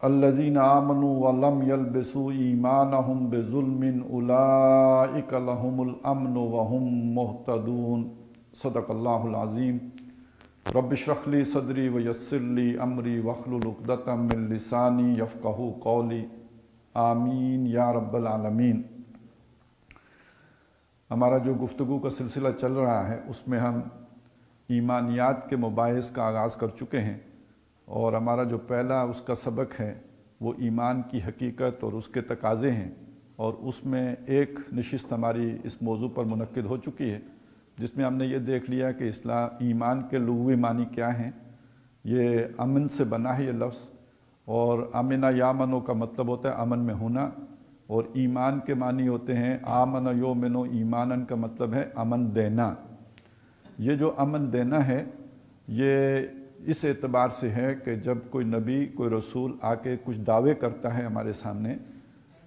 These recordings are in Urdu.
الذین آمنوا ولم یلبسوا ایمانہم بظلم اولئک لہم الامن وہم مہتدون۔ صدق اللہ العظیم۔ رب اشرح لی صدری ویسر لی امری واحلل عقدۃ من لسانی یفقہوا قولی، آمین یا رب العالمین۔ ہمارا جو گفتگو کا سلسلہ چل رہا ہے اس میں ہم ایمانیات کے مباحث کا آغاز کر چکے ہیں، اور ہمارا جو پہلا اس کا سبق ہے وہ ایمان کی حقیقت اور اس کے تقاضے ہیں، اور اس میں ایک نشست ہماری اس موضوع پر منعقد ہو چکی ہے جس میں ہم نے یہ دیکھ لیا کہ ایمان کے لغوی معنی کیا ہیں۔ یہ امن سے بنا ہے یہ لفظ، اور امن یامنو کا مطلب ہوتا ہے امن میں ہونا، اور ایمان کے معنی ہوتے ہیں آمن یؤمن ایمانن کا مطلب ہے امن دینا۔ یہ جو امن دینا ہے یہ اس اعتبار سے ہے کہ جب کوئی نبی کوئی رسول آ کے کچھ دعوے کرتا ہے ہمارے سامنے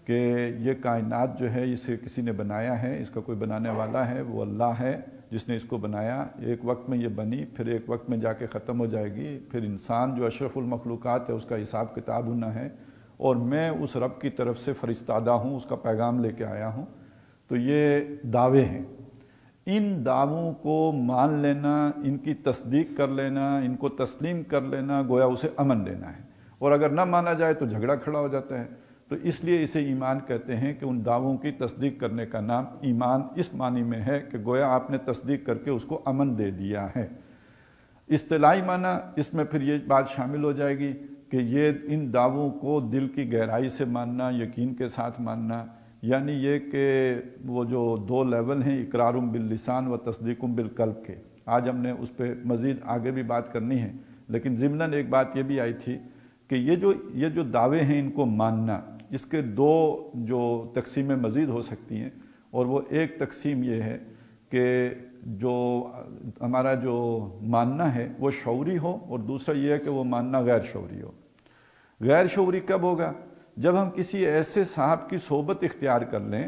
کہ یہ کائنات جو ہے اسے کسی نے بنایا ہے، اس کا کوئی بنانے والا ہے، وہ اللہ ہے جس نے اس کو بنایا، ایک وقت میں یہ بنی، پھر ایک وقت میں جا کے ختم ہو جائے گی، پھر انسان جو اشرف المخلوقات ہے اس کا حساب کتاب ہونا ہے، اور میں اس رب کی طرف سے فرستادہ ہوں، اس کا پیغام لے کے آیا ہوں۔ تو یہ دعوے ہیں، ان دعووں کو مان لینا، ان کی تصدیق کر لینا، ان کو تسلیم کر لینا گویا اسے امن دینا ہے، اور اگر نہ مانا جائے تو جھگڑا کھڑا ہو جاتا ہے۔ تو اس لیے اسے ایمان کہتے ہیں کہ ان دعووں کی تصدیق کرنے کا نام ایمان اس معنی میں ہے کہ گویا آپ نے تصدیق کر کے اس کو امن دے دیا ہے۔ اصطلاحی معنی اس میں پھر یہ بات شامل ہو جائے گی کہ یہ ان دعووں کو دل کی گہرائی سے ماننا، یقین کے ساتھ ماننا، یعنی یہ کہ وہ جو دو لیول ہیں اقرار باللسان و تصدیق بالقلب کے، آج ہم نے اس پہ مزید آگے بھی بات کرنی ہے، لیکن ضمناً ایک بات یہ بھی آئی تھی کہ یہ جو دعوے ہیں ان کو ماننا، اس کے دو جو تقسیمیں مزید ہو سکتی ہیں، اور وہ ایک تقسیم یہ ہے کہ جو ہمارا جو ماننا ہے وہ شعوری ہو، اور دوسرا یہ ہے کہ وہ ماننا غیر شعوری ہو۔ غیر شعوری کب ہوگا؟ جب ہم کسی ایسے صاحب کی صحبت اختیار کر لیں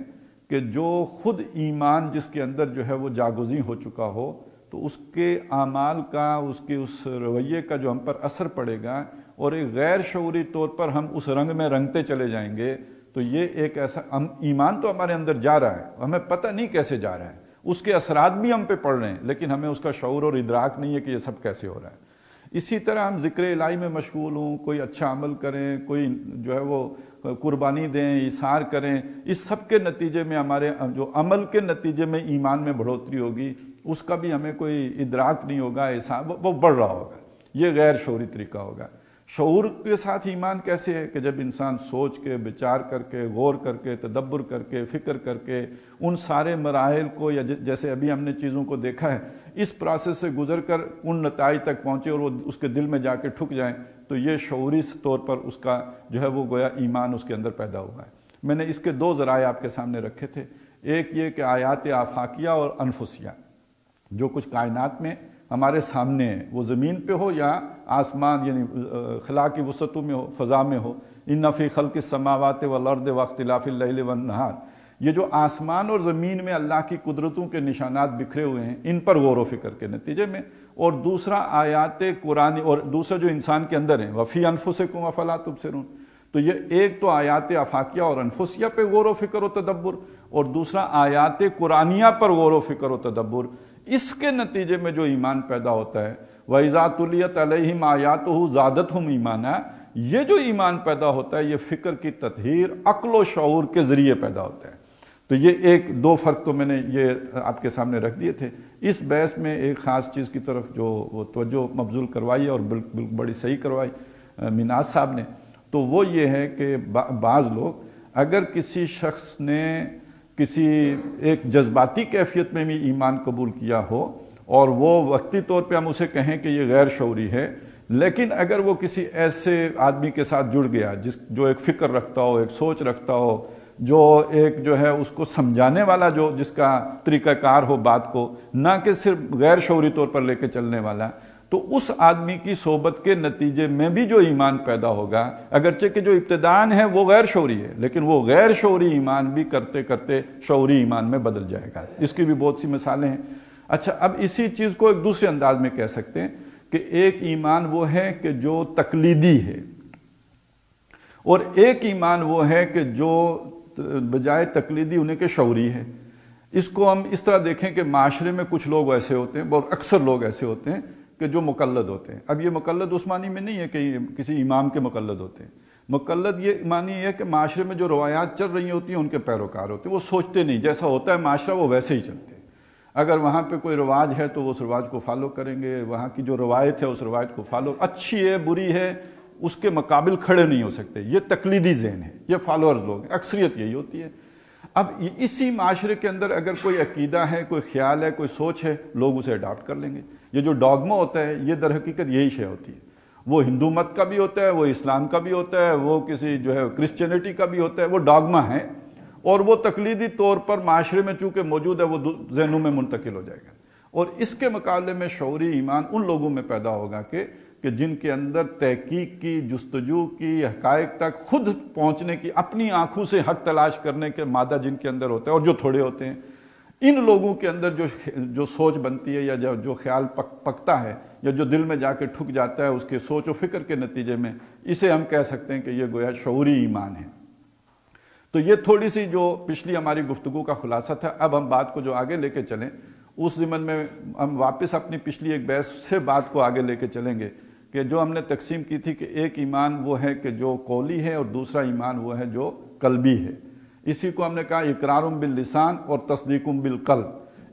کہ جو خود ایمان جس کے اندر جو ہے وہ جاگزیں ہو چکا ہو، تو اس کے اعمال کا، اس کے اس رویے کا جو ہم پر اثر پڑے گا، اور ایک غیر شعوری طور پر ہم اس رنگ میں رنگتے چلے جائیں گے، تو یہ ایک ایسا ایمان تو ہمارے اندر جا رہا ہے، ہمیں پتہ نہیں کیسے جا رہا ہے، اس کے اثرات بھی ہم پہ پڑ رہے ہیں، لیکن ہمیں اس کا شعور اور ادراک نہیں ہے کہ یہ سب کیسے ہو رہا ہے۔ اسی طرح ہم ذکر الہی میں مشغول ہوں، کوئی اچھا عمل کریں، کوئی جو ہے وہ قربانی دیں، ایثار کریں، اس سب کے نتیجے میں ہمارے جو عمل کے نتیجے میں ایمان میں بڑھوتری ہوگی، اس کا بھی ہمیں کوئی ادراک نہیں ہوگا، احساس وہ بڑھ رہا ہوگا۔ یہ غیر شعوری طریقہ ہوگا۔ شعور کے ساتھ ایمان کیسے ہے کہ جب انسان سوچ کے، بچار کر کے، غور کر کے، تدبر کر کے، فکر کر کے ان سارے مراحل کو، یا جیسے ابھی ہم نے چیزوں کو دیکھا ہے، اس پروسیس سے گزر کر ان نتائج تک پہنچے اور وہ اس کے دل میں جا کے ٹھک جائیں، تو یہ شعوری طور پر اس کا جو ہے وہ گویا ایمان اس کے اندر پیدا ہوا ہے۔ میں نے اس کے دو ذرائع آپ کے سامنے رکھے تھے، ایک یہ کہ آیات آفاقیہ اور انفسیہ، جو کچھ کائنات میں ہمارے سامنے ہے، وہ زمین پہ ہو یا آسمان یعنی خلا کی وسعتوں میں ہو، فضا میں ہو، ان فی خلق السماوات والارض واختلاف اللیل والنہار، یہ جو آسمان اور زمین میں اللہ کی قدرتوں کے نشانات بکھرے ہوئے ہیں، ان پر غور و فکر کے نتیجے میں، اور دوسرا آیات قرآن، اور دوسرا جو انسان کے اندر ہیں وفی انفسکم افلا تبصرون، تو یہ ایک تو آیات آفاقیہ اور انفسیہ پہ غور و فکر و تدبر، اور دوسرا آیات قرآنیہ پر غور و فکر و تدبر، اس کے نتیجے میں جو ایمان پیدا ہوتا ہے وَإِذَا تُلِيَتْ عَلَيْهِمْ آيَاتُهُ زَادَتْهُمْ ایمانا، یہ جو ایمان پیدا ہوتا ہے یہ فکر کی تطہیر، عقل و شعور کے ذریعے پیدا ہوتا ہے۔ تو یہ ایک دو فرق تو میں نے یہ آپ کے سامنے رکھ دیے تھے۔ اس بحث میں ایک خاص چیز کی طرف جو وہ توجہ مبذول کروائی اور بڑی صحیح کروائی مناز صاحب نے، تو وہ یہ ہے کہ بعض لوگ اگر کسی شخص نے کسی ایک جذباتی کیفیت میں بھی ایمان قبول کیا ہو، اور وہ وقتی طور پہ ہم اسے کہیں کہ یہ غیر شعوری ہے، لیکن اگر وہ کسی ایسے آدمی کے ساتھ جڑ گیا جو ایک فکر رکھتا ہو، ایک سوچ رکھتا ہو، جو ایک جو ہے اس کو سمجھانے والا جس کا طریقہ کار ہو بات کو، نہ کہ صرف غیر شعوری طور پر لے کے چلنے والا، تو اس آدمی کی صحبت کے نتیجے میں بھی جو ایمان پیدا ہوگا، اگرچہ کہ جو ابتداءً ہے وہ غیر شعوری ہے، لیکن وہ غیر شعوری ایمان بھی کرتے کرتے شعوری ایمان میں بدل جائے گا۔ اس کی بھی بہت سی مثالیں ہیں۔ اچھا، اب اسی چیز کو ایک دوسرے انداز میں کہہ سکتے ہیں کہ ایک ایمان وہ ہے کہ جو تقلیدی ہے، اور ایک ایمان وہ ہے کہ جو بجائے تقلیدی ہونے کے شعوری ہے۔ اس کو ہم اس طرح دیکھیں کہ معاشرے میں کچھ لوگ ایسے ہوتے ہیں، بہت اکثر لوگ ایسے ہوتے ہیں کہ جو مقلد ہوتے ہیں۔ اب یہ مقلد اس معنی میں نہیں ہے کہ کسی امام کے مقلد ہوتے ہیں، مقلد یہ معنی ہے کہ معاشرے میں جو روایات چل رہی ہوتی ہیں ان کے پیروکار ہوتے ہیں، وہ سوچتے نہیں، جیسا ہوتا ہے معاشرہ وہ ویسے ہی چلتے ہیں۔ اگر وہاں پہ کوئی رواج ہے تو وہ اس رواج کو فالو کریں گے، وہاں کی جو روایت ہے اس روایت کو فالو، اچھی ہے بری ہے اس کے مقابل کھڑے نہیں ہو سکتے۔ یہ تقلیدی ذہن ہے، یہ فالوورز لوگ ہیں، اکثریت یہی ہوتی ہے۔ اب اسی معاشرے کے اندر اگر کوئی عقیدہ ہے، کوئی خیال ہے، کوئی سوچ ہے، لوگ اسے اڈاپٹ کر لیں گے۔ یہ جو ڈاگما ہوتا ہے یہ در حقیقت یہی شے ہوتی ہے۔ وہ ہندو مت کا بھی ہوتا ہے، وہ اسلام کا بھی ہوتا ہے، وہ کسی جو ہے کرسچینٹی کا بھی ہوتا ہے، وہ ڈاگما ہے اور وہ تقلیدی طور پر معاشرے میں چونکہ موجود ہے وہ ذہنوں میں منتقل ہو جائے گا۔ اور اس کے مقابلے میں شعوری ایمان ان لوگوں میں پیدا ہوگا کہ جن کے اندر تحقیق کی، جستجو کی، حقائق تک خود پہنچنے کی، اپنی آنکھوں سے حق تلاش کرنے کے مادہ جن کے اندر ہوتا ہے، اور جو تھوڑے ہوتے ہیں، ان لوگوں کے اندر جو سوچ بنتی ہے یا جو خیال پکتا ہے یا جو دل میں جا کے ٹھک جاتا ہے اس کے سوچ و فکر کے نتیجے میں، اسے ہم کہہ سکتے ہیں کہ یہ گویا شعوری ایمان ہے۔ تو یہ تھوڑی سی جو پچھلی ہماری گفتگو کا خلاصہ تھا۔ اب ہم بات کو جو آگے لے کے چلیں اس ضمن میں ہم واپس اپنی پچھلی ایک بحث سے بات کو آگے لے کے چلیں گے کہ جو ہم نے تقسیم کی تھی کہ ایک ایمان وہ ہے کہ جو قولی ہے اور دوسرا ایمان وہ ہے جو قلبی ہے۔ اسی کو ہم نے کہا اقرار باللسان اور تصدیق بالقلب۔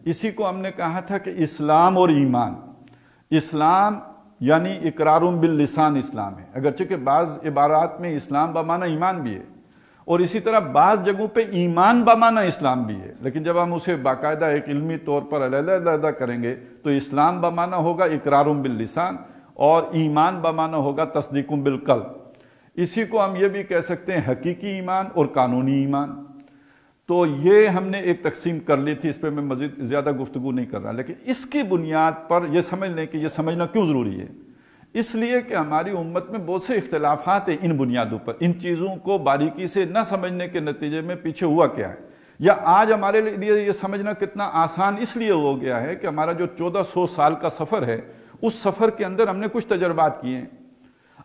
اسی کو ہم نے کہا تھا کہ اسلام اور ایمان، اسلام یعنی اقرار باللسان اسلام ہے، اگرچہ کہ بعض عبارات میں اسلام بمعنی ایمان بھی ہے، اور اسی طرح بعض جگہوں پہ ایمان بمعنی اسلام بھی ہے، لیکن جب ہم اسے باقاعدہ ایک علمی طور پر علیحدہ کریں گے تو اسلام بمعنی ہوگا اقرار باللسان اور ایمان بمعنی ہوگا تصدیق بالقلب۔ اسی کو ہم یہ بھی کہہ سکتے ہیں حقیقی ایمان اور قانونی ایمان۔ تو یہ ہم نے ایک تقسیم کر لی تھی، اس پہ میں مزید زیادہ گفتگو نہیں کر رہا، لیکن اس کی بنیاد پر یہ سمجھ لیں کہ یہ سمجھنا کیوں ضروری ہے۔ اس لیے کہ ہماری امت میں بہت سے اختلافات ہیں ان بنیادوں پر، ان چیزوں کو باریکی سے نہ سمجھنے کے نتیجے میں پیچھے ہوا کیا ہے، یا آج ہمارے لیے یہ سمجھنا کتنا آسان اس لیے ہو گیا ہے کہ ہمارا جو 1400 سال کا سفر ہے اس سفر کے اندر ہم نے کچھ تجربات کیے ہیں۔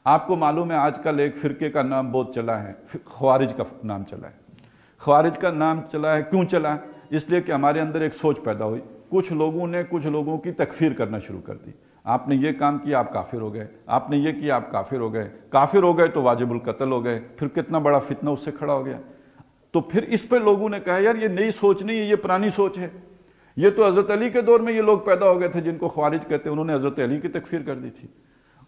آپ کو معلوم ہے آج کل ایک فرقے کا نام بہت چلا ہے، خوارج کا نام چلا ہے۔ خوارج کا نام چلا ہے، کیوں چلا؟ اس لیے کہ ہمارے اندر ایک سوچ پیدا ہوئی، کچھ لوگوں نے کچھ لوگوں کی تکفیر کرنا شروع کر دی۔ آپ نے یہ کام کیا آپ کافر ہو گئے، آپ نے یہ کیا آپ کافر ہو گئے، کافر ہو گئے تو واجب القتل ہو گئے۔ پھر کتنا بڑا فتنہ اس سے کھڑا ہو گیا۔ تو پھر اس پہ لوگوں نے کہا یار یہ نئی سوچ نہیں ہے، یہ پرانی سوچ ہے۔ یہ تو حضرت علی کے دور میں یہ لوگ پیدا ہو گئے تھے جن کو خوارج کہتے ہیں، انہوں نے حضرت علی کی تکفیر کر دی تھی،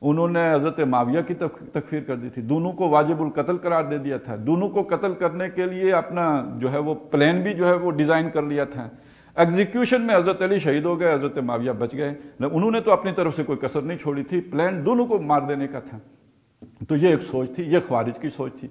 انہوں نے حضرت معاویہ کی تکفیر کر دی تھی، دونوں کو واجب القتل قرار دے دیا تھا، دونوں کو قتل کرنے کے لیے اپنا جو ہے وہ پلان بھی جو ہے وہ ڈیزائن کر لیا تھا۔ ایگزیکیوشن میں حضرت علی شہید ہو گئے، حضرت معاویہ بچ گئے، انہوں نے تو اپنی طرف سے کوئی کسر نہیں چھوڑی تھی، پلان دونوں کو مار دینے کا تھا۔ تو یہ ایک سوچ تھی، یہ خوارج کی سوچ تھی،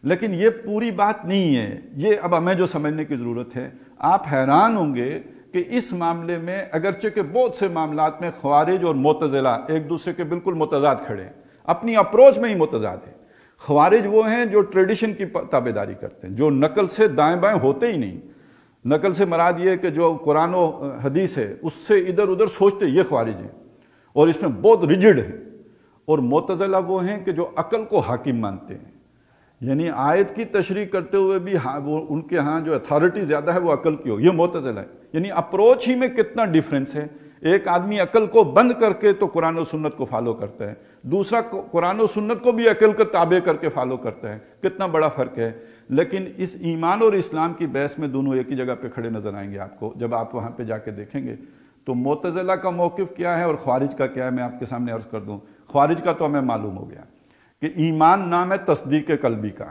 لیکن یہ پوری بات نہیں ہے۔ یہ اب ہمیں جو سمجھنے کی ضرورت ہے، آپ حیران ہوں گے کہ اس معاملے میں اگرچہ کہ بہت سے معاملات میں خوارج اور معتزلہ ایک دوسرے کے بالکل متضاد کھڑے ہیں، اپنی اپروچ میں ہی متضاد ہیں۔ خوارج وہ ہیں جو ٹریڈیشن کی تابعداری کرتے ہیں، جو نقل سے دائیں بائیں ہوتے ہی نہیں۔ نقل سے مراد یہ کہ جو قرآن و حدیث ہے اس سے ادھر ادھر سوچتے، یہ خوارج ہیں اور اس میں بہت ریجڈ ہیں۔ اور معتزلہ وہ ہیں کہ جو عقل کو حاکم مانتے ہیں، یعنی آیت کی تشریح کرتے ہوئے بھی وہ ان کے ہاں جو اتھارٹی زیادہ ہے وہ عقل کی ہو، یہ معتزلہ ہے۔ یعنی اپروچ ہی میں کتنا ڈیفرنس ہے۔ ایک آدمی عقل کو بند کر کے تو قرآن و سنت کو فالو کرتا ہے، دوسرا قرآن و سنت کو بھی عقل کے تابع کر کے فالو کرتا ہے، کتنا بڑا فرق ہے۔ لیکن اس ایمان اور اسلام کی بحث میں دونوں ایک ہی جگہ پہ کھڑے نظر آئیں گے آپ کو جب آپ وہاں پہ جا کے دیکھیں گے۔ تو معتزلہ کا موقف کیا ہے اور خوارج کا کیا ہے میں آپ کے سامنے عرض کر دوں۔ خوارج کا تو ہمیں معلوم ہو گیا کہ ایمان نام ہے تصدیق قلبی کا،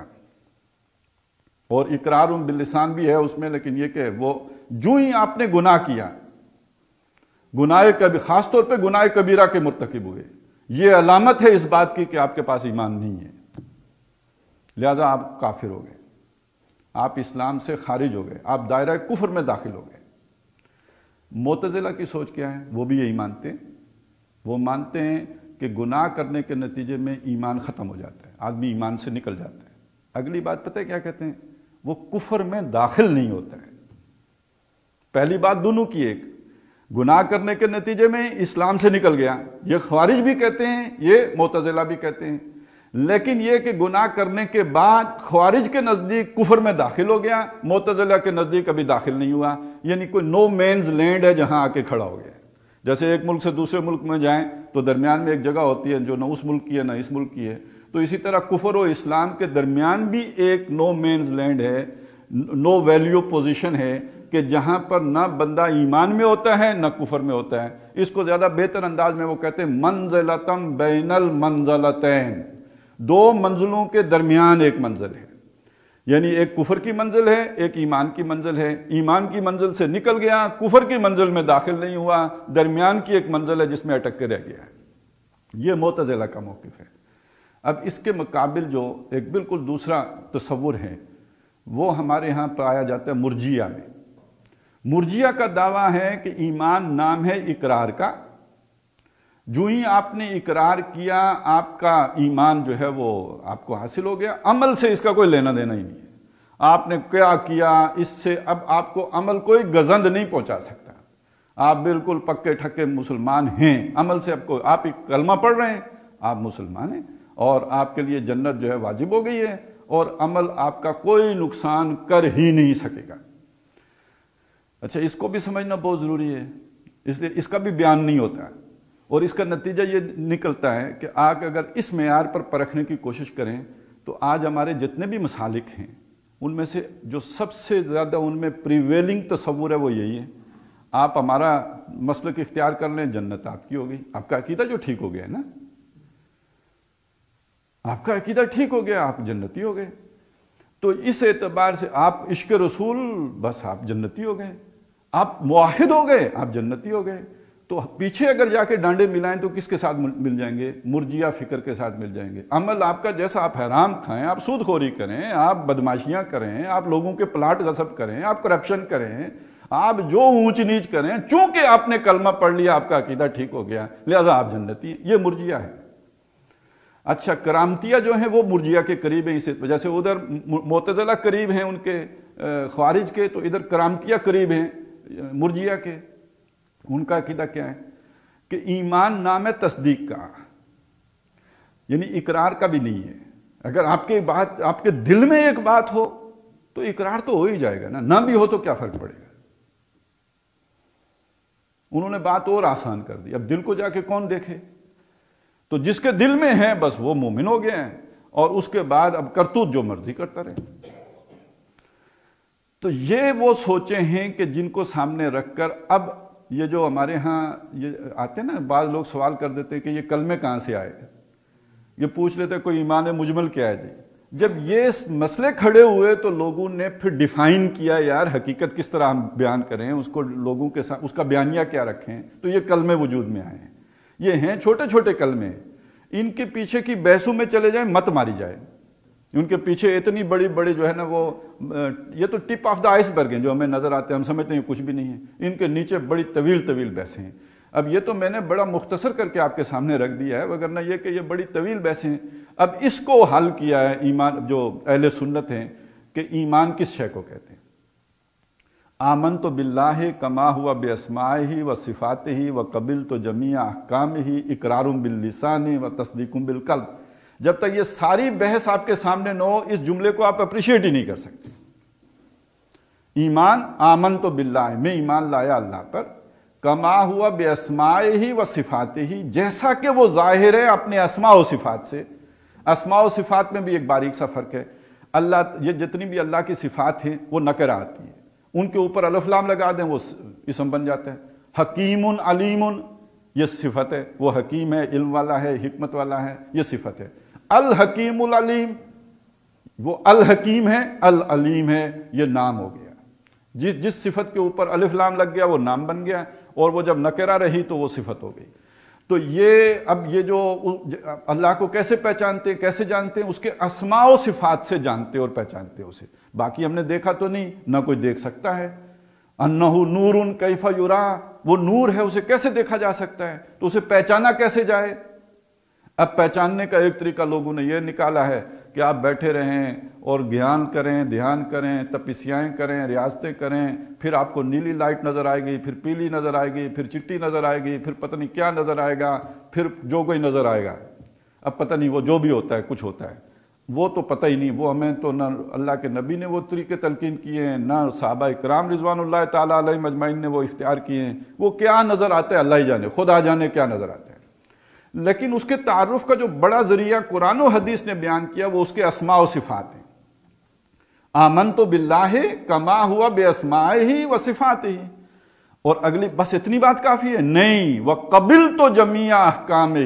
اور اقرار باللسان بھی ہے اس میں، لیکن یہ کہ وہ جو ہی آپ نے گناہ کیا، گناہ کبھی خاص طور پہ گناہ کبیرہ کے مرتکب ہوئے، یہ علامت ہے اس بات کی کہ آپ کے پاس ایمان نہیں ہے، لہذا آپ کافر ہو گئے، آپ اسلام سے خارج ہو گئے، آپ دائرہ کفر میں داخل ہو گئے۔ معتزلہ کی سوچ کیا ہے؟ وہ بھی یہی مانتے ہیں، وہ مانتے ہیں کہ گناہ کرنے کے نتیجے میں ایمان ختم ہو جاتا ہے، آدمی ایمان سے نکل جاتا ہے۔ اگلی بات پتہ ہے کیا کہتے ہیں؟ وہ کفر میں داخل نہیں ہوتا ہے۔ پہلی بات دونوں کی ایک، گناہ کرنے کے نتیجے میں اسلام سے نکل گیا، یہ خوارج بھی کہتے ہیں، یہ معتزلہ بھی کہتے ہیں۔ لیکن یہ کہ گناہ کرنے کے بعد خوارج کے نزدیک کفر میں داخل ہو گیا، معتزلہ کے نزدیک ابھی داخل نہیں ہوا، یعنی کوئی نو مینز لینڈ ہے جہاں آ کے کھڑا ہو گیا. جیسے ایک ملک سے دوسرے ملک میں جائیں تو درمیان میں ایک جگہ ہوتی ہے جو نہ اس ملک کی ہے نہ اس ملک کی ہے، تو اسی طرح کفر و اسلام کے درمیان بھی ایک نو مینز لینڈ ہے، نو ویلیو پوزیشن ہے کہ جہاں پر نہ بندہ ایمان میں ہوتا ہے نہ کفر میں ہوتا ہے. اس کو زیادہ بہتر انداز میں وہ کہتے ہیں منزلتم بین المنزلتین، دو منزلوں کے درمیان ایک منزل ہے، یعنی ایک کفر کی منزل ہے، ایک ایمان کی منزل ہے. ایمان کی منزل سے نکل گیا، کفر کی منزل میں داخل نہیں ہوا، درمیان کی ایک منزل ہے جس میں اٹک کے رہ گیا ہے. یہ معتزلہ کا موقف ہے. اب اس کے مقابل جو ایک بالکل دوسرا تصور ہے وہ ہمارے ہاں پایا جاتا ہے مرجیہ میں. مرجیہ کا دعویٰ ہے کہ ایمان نام ہے اقرار کا، جو ہی آپ نے اقرار کیا آپ کا ایمان جو ہے وہ آپ کو حاصل ہو گیا، عمل سے اس کا کوئی لینا دینا ہی نہیں ہے. آپ نے کیا اس سے اب آپ کو عمل کوئی گزند نہیں پہنچا سکتا. آپ بالکل پکے ٹھکے مسلمان ہیں، عمل سے آپ ایک کلمہ پڑھ رہے ہیں، آپ مسلمان ہیں اور آپ کے لیے جنت جو ہے واجب ہو گئی ہے، اور عمل آپ کا کوئی نقصان کر ہی نہیں سکے گا. اچھا، اس کو بھی سمجھنا بہت ضروری ہے، اس لیے اس کا بھی بیان نہیں ہوتا ہے، اور اس کا نتیجہ یہ نکلتا ہے کہ آج اگر اس معیار پر پرکھنے کی کوشش کریں تو آج ہمارے جتنے بھی مسالک ہیں ان میں سے جو سب سے زیادہ ان میں پریویلنگ تصور ہے وہ یہی ہے، آپ ہمارا مسلک اختیار کر لیں جنت آپ کی ہوگی. آپ کا عقیدہ جو ٹھیک ہو گیا ہے نا، آپ کا عقیدہ ٹھیک ہو گیا، آپ جنتی ہو گئے. تو اس اعتبار سے آپ عشق رسول، بس آپ جنتی ہو گئے، آپ موحد ہو گئے، آپ جنتی ہو گئے. تو پیچھے اگر جا کے ڈانڈے ملائیں تو کس کے ساتھ مل جائیں گے؟ مرجیہ فکر کے ساتھ مل جائیں گے. عمل آپ کا جیسا، آپ حرام کھائیں، آپ سود خوری کریں، آپ بدماشیاں کریں، آپ لوگوں کے پلاٹ غصب کریں، آپ کرپشن کریں، آپ جو اونچ نیچ کریں، چونکہ آپ نے کلمہ پڑھ لیا آپ کا عقیدہ ٹھیک ہو گیا لہذا آپ جنتی ہیں. یہ مرجیہ ہے. اچھا، کرامتیہ جو ہیں وہ مرجیہ کے قریب ہیں، اسے جیسے ادھر معتزلہ قریب ہیں ان کے خوارج کے، تو ادھر کرامتیہ قریب ہیں مرجیہ کے. ان کا عقیدہ کیا ہے کہ ایمان نام ہے تصدیق کا، یعنی اقرار کا بھی نہیں ہے. اگر آپ کے دل میں ایک بات ہو تو اقرار تو ہو ہی جائے گا نا، نہ بھی ہو تو کیا فرق پڑے گا. انہوں نے بات اور آسان کر دی. اب دل کو جا کے کون دیکھے؟ تو جس کے دل میں ہے بس وہ مومن ہو گیا ہے، اور اس کے بعد اب کرتوت جو مرضی کرتا رہے. تو یہ وہ سوچیں ہیں کہ جن کو سامنے رکھ کر اب یہ جو ہمارے ہاں یہ آتے ہیں نا، بعض لوگ سوال کر دیتے ہیں کہ یہ کلمے کہاں سے آئے، یہ پوچھ لیتے کوئی ایمان مجمل کیا ہے جی. جب یہ مسئلے کھڑے ہوئے تو لوگوں نے پھر ڈیفائن کیا یار حقیقت کس طرح ہم بیان کریں، اس کو لوگوں کے ساتھ اس کا بیانیہ کیا رکھیں. تو یہ کلمے وجود میں آئے ہیں. یہ ہیں چھوٹے چھوٹے کلمے، ان کے پیچھے کی بحثوں میں چلے جائیں مت ماری جائے. ان کے پیچھے اتنی بڑی بڑی جو ہے نا وہ یہ تو ٹپ آف دا آئس برگ ہیں جو ہمیں نظر آتے ہیں، ہم سمجھتے ہیں کچھ بھی نہیں ہے. ان کے نیچے بڑی طویل طویل بحثیں ہیں. اب یہ تو میں نے بڑا مختصر کر کے آپ کے سامنے رکھ دیا ہے، وگرنہ یہ کہ یہ بڑی طویل بحثیں ہیں. اب اس کو حل کیا ہے ایمان جو اہل سنت ہیں کہ ایمان کس شے کو کہتے ہیں. آمنت باللہ کما ہوا باسمائہ و صفاتہ و قبلت جمیع احکامہ اقرار باللسان و تصدیق بالقلب. جب تک یہ ساری بحث آپ کے سامنے نہ ہو اس جملے کو آپ اپریشیٹ ہی نہیں کر سکتے. ایمان آمنت باللہ، میں ایمان لایا اللہ پر، کما ہوا باسمائہ و صفاتہ، جیسا کہ وہ ظاہر ہے اپنے اسماء و صفات سے. اسماء و صفات میں بھی ایک باریک سا فرق ہے. اللہ، یہ جتنی بھی اللہ کی صفات ہیں وہ نکرہ آتی ہیں، ان کے اوپر الف لام لگا دیں وہ اسم بن جاتا ہے. حکیم علیم یہ صفت ہے، وہ حکیم ہے، علم والا ہے، حکمت والا ہے، یہ صفت ہے. الحکیم العلیم، وہ الحکیم ہے، العلیم ہے، یہ نام ہو گیا. جس صفت کے اوپر الف لام لگ گیا وہ نام بن گیا، اور وہ جب نکرہ رہی تو وہ صفت ہو گئی. تو یہ اب یہ جو اللہ کو کیسے پہچانتے ہیں، کیسے جانتے ہیں؟ اس کے اسماء و صفات سے جانتے اور پہچانتے اسے. باقی ہم نے دیکھا تو نہیں، نہ کوئی دیکھ سکتا ہے. انہ نور کیف یرا، وہ نور ہے، اسے کیسے دیکھا جا سکتا ہے؟ تو اسے پہچانا کیسے جائے؟ اب پہچاننے کا ایک طریقہ لوگوں نے یہ نکالا ہے کہ آپ بیٹھے رہیں اور گیان کریں، دھیان کریں، تپسیائیں کریں، ریاضتیں کریں، پھر آپ کو نیلی لائٹ نظر آئے گی، پھر پیلی نظر آئے گی، پھر چٹی نظر آئے گی، پھر پتہ نہیں کیا نظر آئے گا، پھر جو کوئی نظر آئے گا. اب پتہ نہیں وہ جو بھی ہوتا ہے کچھ ہوتا ہے، وہ تو پتہ ہی نہیں، وہ ہمیں تو نہ اللہ کے نبی نے وہ طریقے تلقین کیے ہیں، نہ صحابہ اکرام رضوان اللہ تعالیٰ علیہ مجمعین نے وہ اختیار کیے ہیں، وہ کیا نظر آتا ہے اللہ ہی جانے، خدا جانے کیا نظر آتا ہے۔ لیکن اس کے تعارف کا جو بڑا ذریعہ قرآن و حدیث نے بیان کیا وہ اس کے اسماء و صفات ہیں۔ آمنت باللہ کما ہوا باسمائہ و صفاتہ، اور اگلی بس اتنی بات کافی ہے؟ نہیں، وقبلت جمیع احکامہ،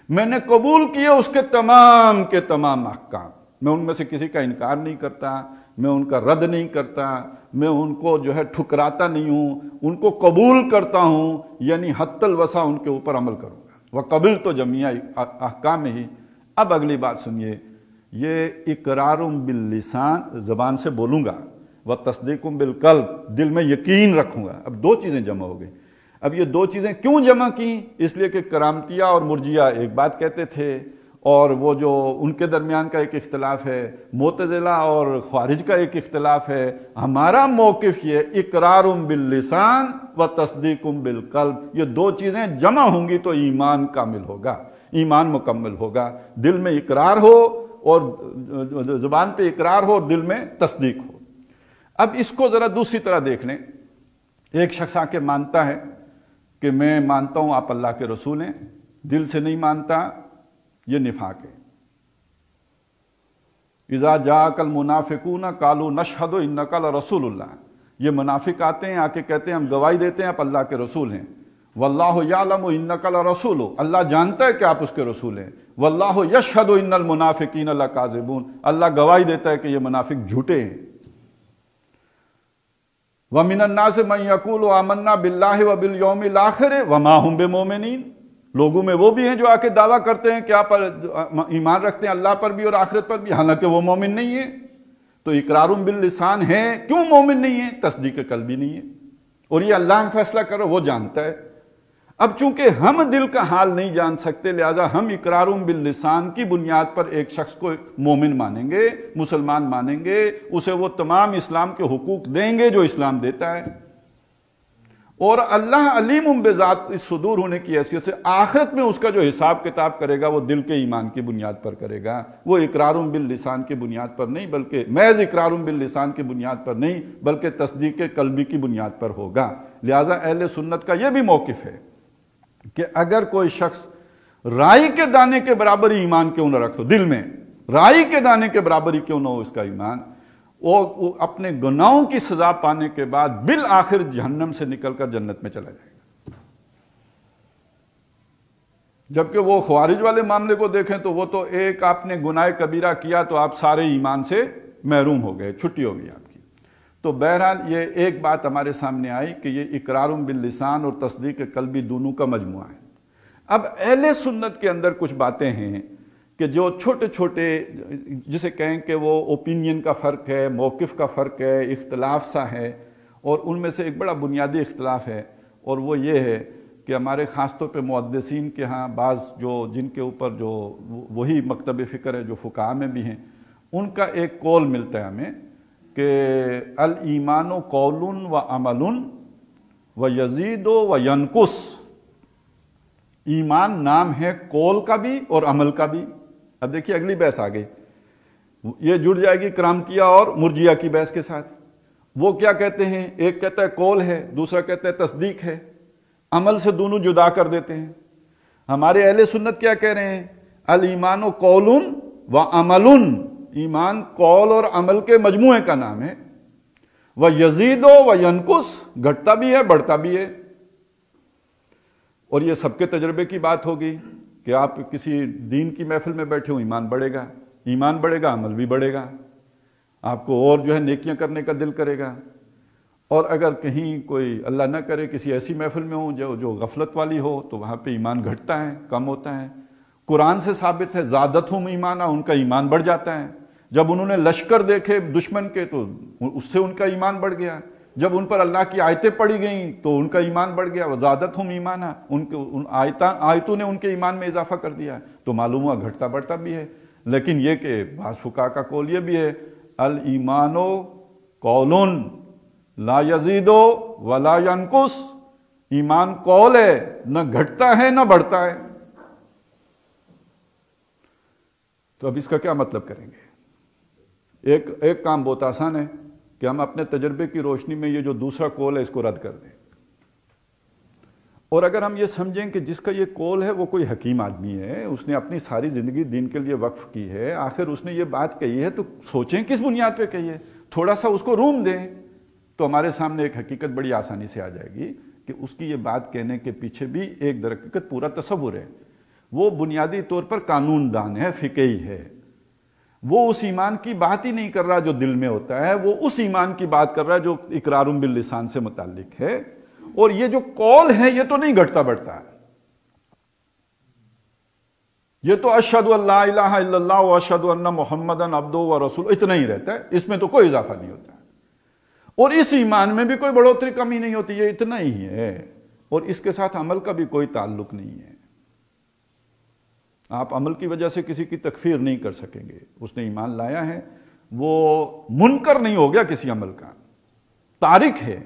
میں نے قبول کیے اس کے تمام احکام، میں ان میں سے کسی کا انکار نہیں کرتا، میں ان کا رد نہیں کرتا، میں ان کو جو ہے ٹھکراتا نہیں ہوں، ان کو قبول کرتا ہوں، یعنی حتی الوسع ان کے اوپر عمل کروں گا۔ وقبلت جمیع احکامہ۔ اب اگلی بات سنیے، یہ اقرار باللسان زبان سے بولوں گا، وتصدیق بالقلب دل میں یقین رکھوں گا۔ اب دو چیزیں جمع ہو گئی۔ اب یہ دو چیزیں کیوں جمع کی؟ اس لیے کہ کرامتیہ اور مرجیہ ایک بات کہتے تھے، اور وہ جو ان کے درمیان کا ایک اختلاف ہے، معتزلہ اور خوارج کا ایک اختلاف ہے۔ ہمارا موقف یہ اقرار باللسان و تصدیق بالقلب، یہ دو چیزیں جمع ہوں گی تو ایمان کامل ہوگا، ایمان مکمل ہوگا۔ دل میں اقرار ہو اور زبان پہ اقرار ہو اور دل میں تصدیق ہو۔ اب اس کو ذرا دوسری طرح دیکھ لیں۔ ایک شخص آ کے مانتا ہے کہ میں مانتا ہوں آپ اللہ کے رسول ہیں، دل سے نہیں مانتا، یہ نفاق ہے۔ اذا جاءک المنافقون قالوا نشہد انک لرسول اللہ، یہ منافق آتے ہیں، آ کے کہتے ہیں ہم گواہی دیتے ہیں آپ اللہ کے رسول ہیں۔ واللہ یعلم انک لرسول، اللہ جانتا ہے کہ آپ اس کے رسول ہیں۔ واللہ یشہد ان المنافقین لکاذبون، اللہ گواہی دیتا ہے کہ یہ منافق جھوٹے ہیں۔ وَمِنَ النَّاسِ مَن يَقُولُ آمَنَّا بِاللَّهِ وَبِالْيَوْمِ الْآخِرِ وَمَا هُمْ بِمُؤْمِنِينَ، لوگوں میں وہ بھی ہیں جو آ کے دعویٰ کرتے ہیں کہ آپ ایمان رکھتے ہیں اللہ پر بھی اور آخرت پر بھی، حالانکہ وہ مومن نہیں ہیں۔ تو اقرار باللسان ہے، کیوں مومن نہیں ہے؟ تصدیق قلبی نہیں ہے، اور یہ اللہ فیصلہ کرو، وہ جانتا ہے۔ اب چونکہ ہم دل کا حال نہیں جان سکتے، لہذا ہم اقرار باللسان کی بنیاد پر ایک شخص کو مومن مانیں گے، مسلمان مانیں گے، اسے وہ تمام اسلام کے حقوق دیں گے جو اسلام دیتا ہے۔ اور اللہ علیم بذات الصدور ہونے کی حیثیت سے آخرت میں اس کا جو حساب کتاب کرے گا وہ دل کے ایمان کی بنیاد پر کرے گا، وہ اقرار باللسان کی بنیاد پر نہیں، بلکہ محض اقرار باللسان کی بنیاد پر نہیں بلکہ تصدیق قلبی کی بنیاد پر ہوگا۔ لہذا اہل سنت کا یہ بھی موقف ہے کہ اگر کوئی شخص رائی کے دانے کے برابر ہی ایمان کیوں نہ رکھو، دل میں رائی کے دانے کے برابر ہی کیوں نہ ہو اس کا ایمان، وہ اپنے گناہوں کی سزا پانے کے بعد بالآخر جہنم سے نکل کر جنت میں چلا جائے گا۔ جبکہ وہ خوارج والے معاملے کو دیکھیں تو وہ تو ایک آپ نے گناہ کبیرہ کیا تو آپ سارے ایمان سے محروم ہو گئے، چھٹی ہو گئی آپ کی۔ تو بہرحال یہ ایک بات ہمارے سامنے آئی کہ یہ اقرار باللسان اور تصدیق قلبی دونوں کا مجموعہ ہے۔ اب اہل سنت کے اندر کچھ باتیں ہیں کہ جو چھوٹے چھوٹے جسے کہیں کہ وہ اوپینین کا فرق ہے، موقف کا فرق ہے، اختلاف سا ہے، اور ان میں سے ایک بڑا بنیادی اختلاف ہے، اور وہ یہ ہے کہ ہمارے خاص طور پہ محدثین کے ہاں بعض جو جن کے اوپر جو وہی مکتب فکر ہے جو فقہاء میں بھی ہیں، ان کا ایک قول ملتا ہے ہمیں کہ الایمان قول و عمل و یزید و ینقص، ایمان نام ہے قول کا بھی اور عمل کا بھی۔ اب دیکھیے اگلی بحث آ گئی، یہ جڑ جائے گی کرامتیہ اور مرجیہ کی بحث کے ساتھ۔ وہ کیا کہتے ہیں؟ ایک کہتا ہے قول ہے، دوسرا کہتا ہے تصدیق ہے، عمل سے دونوں جدا کر دیتے ہیں۔ ہمارے اہل سنت کیا کہہ رہے ہیں؟ الایمان قول و عمل، ایمان قول اور عمل کے مجموعے کا نام ہے۔ وہ یزید و ینقص، گھٹتا بھی ہے بڑھتا بھی ہے۔ اور یہ سب کے تجربے کی بات ہوگی کہ آپ کسی دین کی محفل میں بیٹھے ہو، ایمان بڑھے گا، ایمان بڑھے گا، عمل بھی بڑھے گا، آپ کو اور جو ہے نیکیاں کرنے کا دل کرے گا۔ اور اگر کہیں کوئی اللہ نہ کرے کسی ایسی محفل میں ہو جو غفلت والی ہو تو وہاں پہ ایمان گھٹتا ہے، کم ہوتا ہے۔ قرآن سے ثابت ہے زادتہم ایمانا، ان کا ایمان بڑھ جاتا ہے۔ جب انہوں نے لشکر دیکھے دشمن کے تو اس سے ان کا ایمان بڑھ گیا، جب ان پر اللہ کی آیتیں پڑھی گئیں تو ان کا ایمان بڑھ گیا، وزادتہم ایمانا، ان آیتوں نے ان کے ایمان میں اضافہ کر دیا۔ تو معلوم ہوا گھٹتا بڑھتا بھی ہے۔ لیکن یہ کہ بعض فقہاء کا قول یہ بھی ہے الایمان قول لا یزید ولا ینقص، ایمان قول ہے، نہ گھٹتا ہے نہ بڑھتا ہے۔ تو اب اس کا کیا مطلب کریں گے؟ ایک کام بہت آسان ہے کہ ہم اپنے تجربے کی روشنی میں یہ جو دوسرا قول ہے اس کو رد کر دیں، اور اگر ہم یہ سمجھیں کہ جس کا یہ قول ہے وہ کوئی حکیم آدمی ہے، اس نے اپنی ساری زندگی دین کے لیے وقف کی ہے، آخر اس نے یہ بات کہی ہے تو سوچیں کس بنیاد پہ کہی ہے، تھوڑا سا اس کو روم دیں تو ہمارے سامنے ایک حقیقت بڑی آسانی سے آ جائے گی کہ اس کی یہ بات کہنے کے پیچھے بھی ایک در حقیقت پورا تصور ہے۔ وہ بنیادی طور پر قانون دان ہے، فقیہ ہے، وہ اس ایمان کی بات ہی نہیں کر رہا جو دل میں ہوتا ہے، وہ اس ایمان کی بات کر رہا ہے جو اقرار باللسان سے متعلق ہے، اور یہ جو قول ہے یہ تو نہیں گھٹتا بڑھتا ہے، یہ تو اشہد ان لا الہ الا اللہ و اشہد ان محمدن عبدہ و رسول اتنا ہی رہتا ہے، اس میں تو کوئی اضافہ نہیں ہوتا ہے، اور اس ایمان میں بھی کوئی بڑھوتری کمی نہیں ہوتی، یہ اتنا ہی ہے، اور اس کے ساتھ عمل کا بھی کوئی تعلق نہیں ہے۔ آپ عمل کی وجہ سے کسی کی تکفیر نہیں کر سکیں گے، اس نے ایمان لایا ہے، وہ منکر نہیں ہو گیا کسی عمل کا، تارک ہے،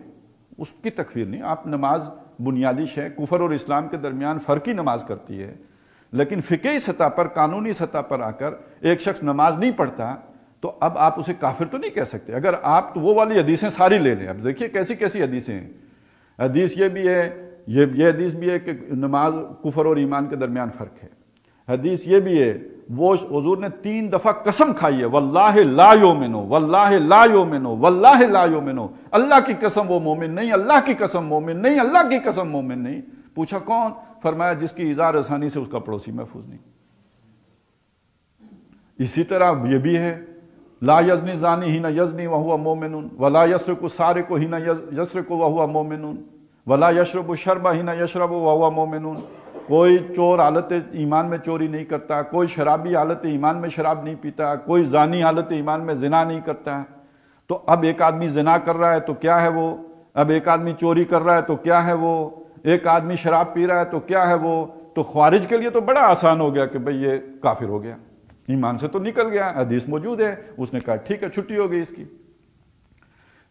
اس کی تکفیر نہیں۔ آپ نماز بنیادی شے، کفر اور اسلام کے درمیان فرق ہی نماز کرتی ہے، لیکن فقہی سطح پر، قانونی سطح پر آ کر ایک شخص نماز نہیں پڑھتا تو اب آپ اسے کافر تو نہیں کہہ سکتے۔ اگر آپ تو وہ والی حدیثیں ساری لے لیں، اب دیکھیے کیسی کیسی حدیثیں ہیں، حدیث یہ بھی ہے، یہ حدیث بھی ہے کہ نماز کفر اور ایمان کے درمیان فرق ہے، حدیث یہ بھی ہے، وہ حضور نے 3 دفعہ قسم کھائی ہے، واللہ لا یؤمنو، واللہ لا یؤمنو، واللہ لا یؤمنو، اللہ کی قسم وہ مومن نہیں، اللہ کی قسم مومن نہیں، اللہ کی قسم مومن نہیں۔ پوچھا کون؟ فرمایا جس کی اظہار آسانی سے اس کا پڑوسی محفوظ نہیں۔ اسی طرح یہ بھی ہے، لا یزنی زانی حین یزنی وہو مومن، ولا یسرق السارق حین یسرق وہو مومن، ولا یشرب الشرب حین یشرب وہو مومن۔ کوئی چور حالت ایمان میں چوری نہیں کرتا، کوئی شرابی حالت ایمان میں شراب نہیں پیتا، کوئی زانی حالت ایمان میں زنا نہیں کرتا۔ تو اب ایک آدمی زنا کر رہا ہے تو کیا ہے وہ، اب ایک آدمی چوری کر رہا ہے تو کیا ہے وہ، ایک آدمی شراب پی رہا ہے تو کیا ہے وہ۔ تو خوارج کے لیے تو بڑا آسان ہو گیا کہ بھئی یہ کافر ہو گیا، ایمان سے تو نکل گیا، حدیث موجود ہے، اس نے کہا ٹھیک ہے چھٹی ہو گئی اس کی۔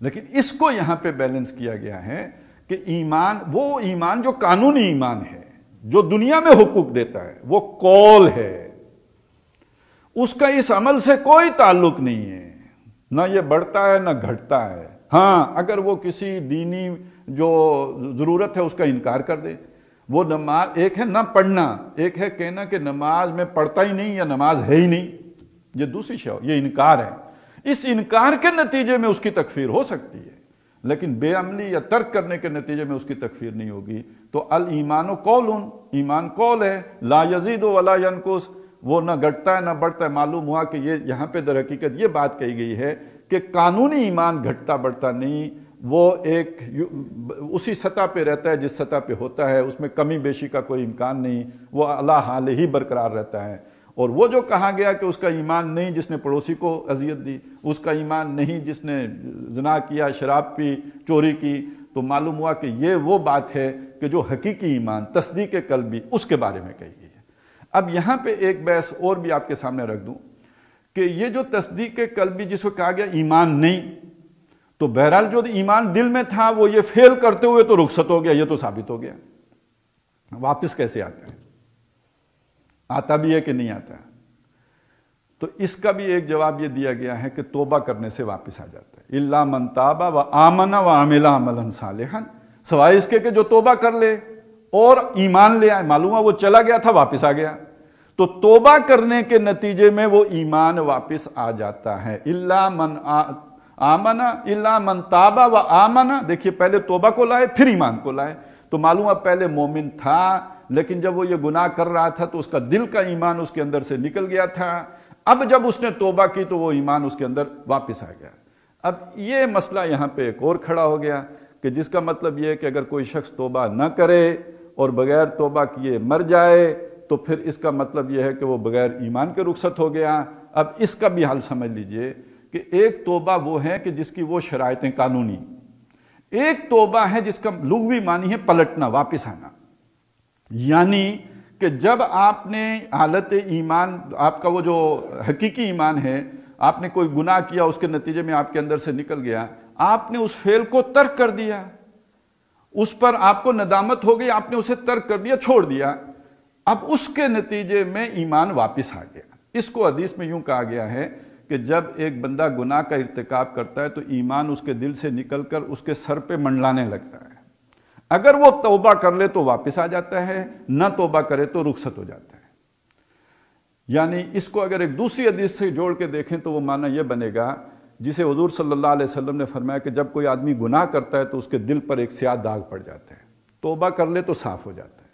لیکن اس کو یہاں پہ بیلنس کیا گیا ہے کہ ایمان، وہ ایمان جو قانونی ایمان ہے، جو دنیا میں حقوق دیتا ہے، وہ قول ہے، اس کا اس عمل سے کوئی تعلق نہیں ہے، نہ یہ بڑھتا ہے نہ گھٹتا ہے۔ ہاں اگر وہ کسی دینی جو ضرورت ہے اس کا انکار کر دے، وہ نماز، ایک ہے نہ پڑھنا، ایک ہے کہنا کہ نماز میں پڑھتا ہی نہیں یا نماز ہے ہی نہیں، یہ دوسری شے، یہ انکار ہے۔ اس انکار کے نتیجے میں اس کی تکفیر ہو سکتی ہے، لیکن بے عملی یا ترک کرنے کے نتیجے میں اس کی تکفیر نہیں ہوگی۔ تو الایمان قول، ایمان قول ہے، لا یزید ولا ینقص، وہ نہ گھٹتا ہے نہ بڑھتا ہے۔ معلوم ہوا کہ یہ یہاں پہ در حقیقت یہ بات کہی گئی ہے کہ قانونی ایمان گھٹتا بڑھتا نہیں، وہ ایک اسی سطح پہ رہتا ہے جس سطح پہ ہوتا ہے، اس میں کمی بیشی کا کوئی امکان نہیں، وہ اعلیٰ حال ہی برقرار رہتا ہے۔ اور وہ جو کہا گیا کہ اس کا ایمان نہیں جس نے پڑوسی کو اذیت دی، اس کا ایمان نہیں جس نے زنا کیا، شراب پی، چوری کی، تو معلوم ہوا کہ یہ وہ بات ہے کہ جو حقیقی ایمان، تصدیق قلبی، اس کے بارے میں کہی گئی ہے۔ اب یہاں پہ ایک بحث اور بھی آپ کے سامنے رکھ دوں کہ یہ جو تصدیق قلبی جس کو کہا گیا ایمان نہیں، تو بہرحال جو ایمان دل میں تھا وہ یہ فیل کرتے ہوئے تو رخصت ہو گیا، یہ تو ثابت ہو گیا، واپس کیسے آتا ہے؟ آتا بھی ہے کہ نہیں آتا؟ تو اس کا بھی ایک جواب یہ دیا گیا ہے کہ توبہ کرنے سے واپس آ جاتا ہے۔ الا من تاب و آمن و عمل عملا صالحا، سوائے اس کے کہ جو توبہ کر لے اور ایمان لے آئے، معلوم ہے وہ چلا گیا تھا واپس آ گیا، تو توبہ کرنے کے نتیجے میں وہ ایمان واپس آ جاتا ہے۔ الا من آمن، الا من تاب و آمن، دیکھیے پہلے توبہ کو لائے پھر ایمان کو لائے، تو معلوم ہے پہلے مومن تھا، لیکن جب وہ یہ گناہ کر رہا تھا تو اس کا دل کا ایمان اس کے اندر سے نکل گیا تھا، اب جب اس نے توبہ کی تو وہ ایمان اس کے اندر واپس آ گیا۔ اب یہ مسئلہ یہاں پہ ایک اور کھڑا ہو گیا کہ جس کا مطلب یہ ہے کہ اگر کوئی شخص توبہ نہ کرے اور بغیر توبہ کیے مر جائے تو پھر اس کا مطلب یہ ہے کہ وہ بغیر ایمان کے رخصت ہو گیا۔ اب اس کا بھی حل سمجھ لیجئے کہ ایک توبہ وہ ہے کہ جس کی وہ شرائطیں قانونی، ایک توبہ ہے جس کا لغوی معنی ہے پلٹنا، واپس آنا، یعنی کہ جب آپ نے حالت ایمان، آپ کا وہ جو حقیقی ایمان ہے، آپ نے کوئی گناہ کیا، اس کے نتیجے میں آپ کے اندر سے نکل گیا، آپ نے اس فعل کو ترک کر دیا، اس پر آپ کو ندامت ہو گئی، آپ نے اسے ترک کر دیا، چھوڑ دیا، اب اس کے نتیجے میں ایمان واپس آ گیا۔ اس کو حدیث میں یوں کہا گیا ہے کہ جب ایک بندہ گناہ کا ارتکاب کرتا ہے تو ایمان اس کے دل سے نکل کر اس کے سر پہ منڈلانے لگتا ہے، اگر وہ توبہ کر لے تو واپس آ جاتا ہے، نہ توبہ کرے تو رخصت ہو جاتا ہے۔ یعنی اس کو اگر ایک دوسری حدیث سے جوڑ کے دیکھیں تو وہ معنی یہ بنے گا جسے حضور صلی اللہ علیہ وسلم نے فرمایا کہ جب کوئی آدمی گناہ کرتا ہے تو اس کے دل پر ایک سیاہ داغ پڑ جاتا ہے، توبہ کر لے تو صاف ہو جاتا ہے،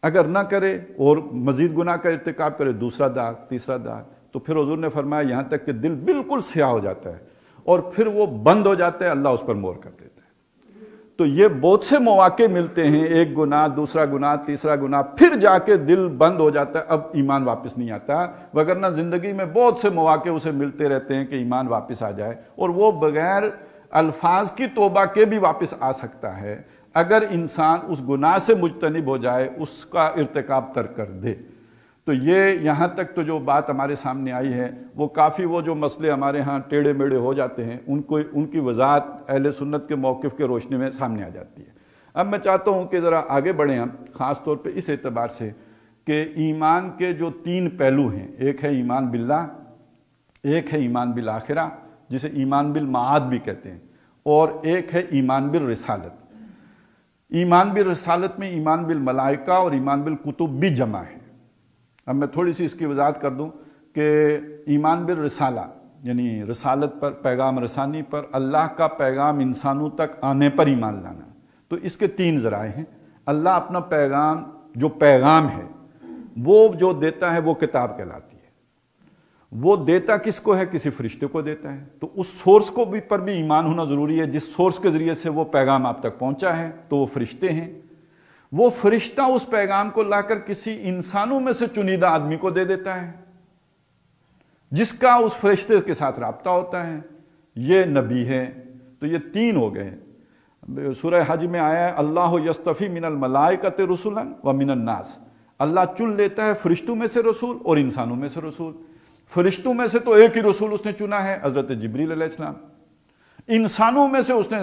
اگر نہ کرے اور مزید گناہ کا ارتکاب کرے دوسرا داغ، تیسرا داغ، تو پھر حضور نے فرمایا یہاں تک کہ دل بالکل سیاہ ہو جاتا ہے اور پھر وہ بند ہو جاتا ہے، اللہ اس پر مہر کر دیتا ہے۔ تو یہ بہت سے مواقع ملتے ہیں، ایک گناہ، دوسرا گناہ، تیسرا گناہ، پھر جا کے دل بند ہو جاتا ہے، اب ایمان واپس نہیں آتا، وگرنہ زندگی میں بہت سے مواقع اسے ملتے رہتے ہیں کہ ایمان واپس آ جائے، اور وہ بغیر الفاظ کی توبہ کے بھی واپس آ سکتا ہے اگر انسان اس گناہ سے مجتنب ہو جائے، اس کا ارتکاب ترک کر دے۔ تو یہ یہاں تک تو جو بات ہمارے سامنے آئی ہے وہ کافی، وہ جو مسئلے ہمارے ہاں ٹیڑھے میڑھے ہو جاتے ہیں ان کی وضاحت اہل سنت کے موقف کے روشنی میں سامنے آ جاتی ہے۔ اب میں چاہتا ہوں کہ ذرا آگے بڑھیں ہم، خاص طور پہ اس اعتبار سے کہ ایمان کے جو 3 پہلو ہیں، ایک ہے ایمان باللہ، ایک ہے ایمان بالآخرہ جسے ایمان بالمعاد بھی کہتے ہیں، اور ایک ہے ایمان بالرسالت۔ ایمان بالرسالت میں ایمان بالملائکہ اور ایمان بالکتب بھی جمع ہے۔ اب میں تھوڑی سی اس کی وضاحت کر دوں کہ ایمان بالرسالہ یعنی رسالت پر، پیغام رسانی پر، اللہ کا پیغام انسانوں تک آنے پر ایمان لانا۔ تو اس کے 3 ذرائع ہیں۔ اللہ اپنا پیغام، جو پیغام ہے وہ جو دیتا ہے وہ کتاب کہلاتی ہے۔ وہ دیتا کس کو ہے؟ کسی فرشتے کو دیتا ہے، تو اس سورس کو بھی پر بھی ایمان ہونا ضروری ہے، جس سورس کے ذریعے سے وہ پیغام آپ تک پہنچا ہے، تو وہ فرشتے ہیں۔ وہ فرشتہ اس پیغام کو لا کر کسی انسانوں میں سے چنیدہ آدمی کو دے دیتا ہے جس کا اس فرشتے کے ساتھ رابطہ ہوتا ہے، یہ نبی ہے۔ تو یہ 3 ہو گئے۔ سورہ حج میں آیا ہے اللہ یستفی من الملائکۃ رسلا ومن الناس، اللہ چن لیتا ہے فرشتوں میں سے رسول اور انسانوں میں سے رسول۔ فرشتوں میں سے تو ایک ہی رسول اس نے چنا ہے، حضرت جبریل علیہ السلام۔ انسانوں میں سے اس نے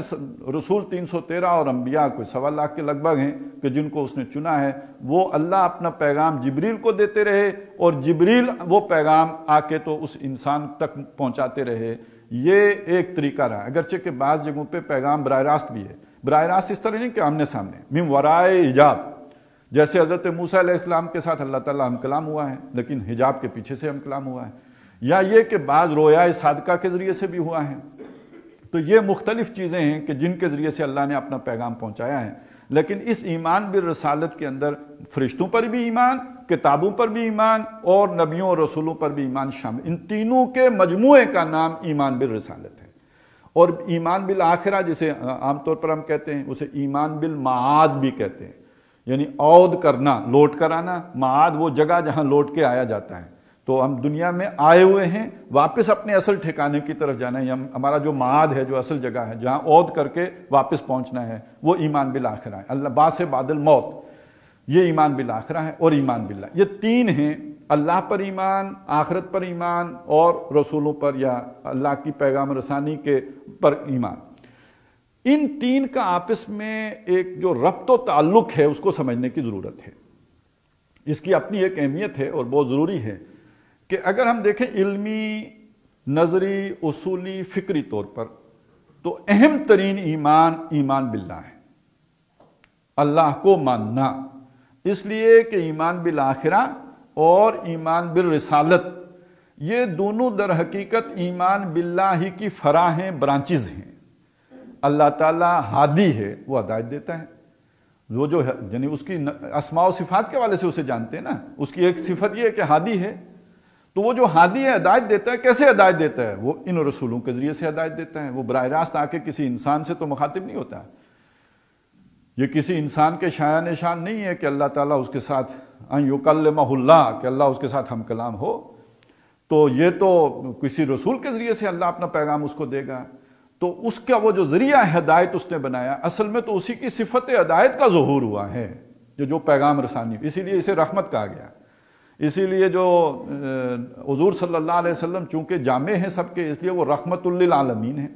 رسول 313 اور انبیاء کوئی 1.25 لاکھ کے لگ بھگ ہیں کہ جن کو اس نے چنا ہے، وہ اللہ اپنا پیغام جبریل کو دیتے رہے اور جبریل وہ پیغام آ کے تو اس انسان تک پہنچاتے رہے۔ یہ ایک طریقہ رہا، اگرچہ کہ بعض جگہوں پہ پیغام براہ راست بھی ہے، براہ راست اس طرح نہیں کہ آمنے سامنے، من ورائے حجاب، جیسے حضرت موسیٰ علیہ السلام کے ساتھ اللہ تعالیٰ ہم کلام ہوا ہے لیکن حجاب کے پیچھے سے ہم کلام ہوا ہے، یا یہ کہ بعض رویا صادقہ کے ذریعے سے بھی ہوا ہے۔ تو یہ مختلف چیزیں ہیں کہ جن کے ذریعے سے اللہ نے اپنا پیغام پہنچایا ہے، لیکن اس ایمان بالرسالت کے اندر فرشتوں پر بھی ایمان، کتابوں پر بھی ایمان اور نبیوں اور رسولوں پر بھی ایمان شامل، ان تینوں کے مجموعے کا نام ایمان بالرسالت ہے۔ اور ایمان بالآخرہ جسے عام طور پر ہم کہتے ہیں اسے ایمان بالمعاد بھی کہتے ہیں، یعنی عود کرنا، لوٹ کر آنا، معاد وہ جگہ جہاں لوٹ کے آیا جاتا ہے۔ تو ہم دنیا میں آئے ہوئے ہیں، واپس اپنے اصل ٹھکانے کی طرف جانا ہے، ہمارا جو معاد ہے، جو اصل جگہ ہے جہاں عود کر کے واپس پہنچنا ہے، وہ ایمان بالآخرہ ہے۔ اللہ بعث بعد الموت، یہ ایمان بالآخرہ ہے اور ایمان باللہ۔ یہ 3 ہیں، اللہ پر ایمان، آخرت پر ایمان اور رسولوں پر یا اللہ کی پیغام رسانی کے پر ایمان۔ ان 3 کا آپس میں ایک جو ربط و تعلق ہے اس کو سمجھنے کی ضرورت ہے۔ اس کی اپنی ایک اہمیت ہے اور بہت ضروری ہے کہ اگر ہم دیکھیں علمی، نظری، اصولی، فکری طور پر تو اہم ترین ایمان ایمان باللہ ہے، اللہ کو ماننا۔ اس لیے کہ ایمان بالآخرہ اور ایمان بالرسالت یہ دونوں در حقیقت ایمان باللہ ہی کی فرع ہیں، برانچز ہیں۔ اللہ تعالیٰ ہادی ہے، وہ ہدایت دیتا ہے، وہ جو یعنی اس کی اسماء و صفات کے حوالے سے اسے جانتے ہیں نا، اس کی ایک صفت یہ ہے کہ ہادی ہے، تو وہ جو ہادی ہے ہدایت دیتا ہے۔ کیسے ہدایت دیتا ہے؟ وہ ان رسولوں کے ذریعے سے ہدایت دیتا ہے، وہ براہ راست آ کے کسی انسان سے تو مخاطب نہیں ہوتا، یہ کسی انسان کے شایان نشان نہیں ہے کہ اللہ تعالیٰ اس کے ساتھ ان یکلمہ اللہ، کہ اللہ اس کے ساتھ ہم کلام ہو، تو یہ تو کسی رسول کے ذریعے سے اللہ اپنا پیغام اس کو دے گا۔ تو اس کا وہ جو ذریعہ ہدایت اس نے بنایا، اصل میں تو اسی کی صفت ہدایت کا ظہور ہوا ہے، جو پیغام رسانی، اسی لیے اسے رحمت کہا گیا۔ اسی لیے جو حضور صلی اللہ علیہ وسلم چونکہ جامع ہیں سب کے، اس لیے وہ رحمت للعالمین ہیں۔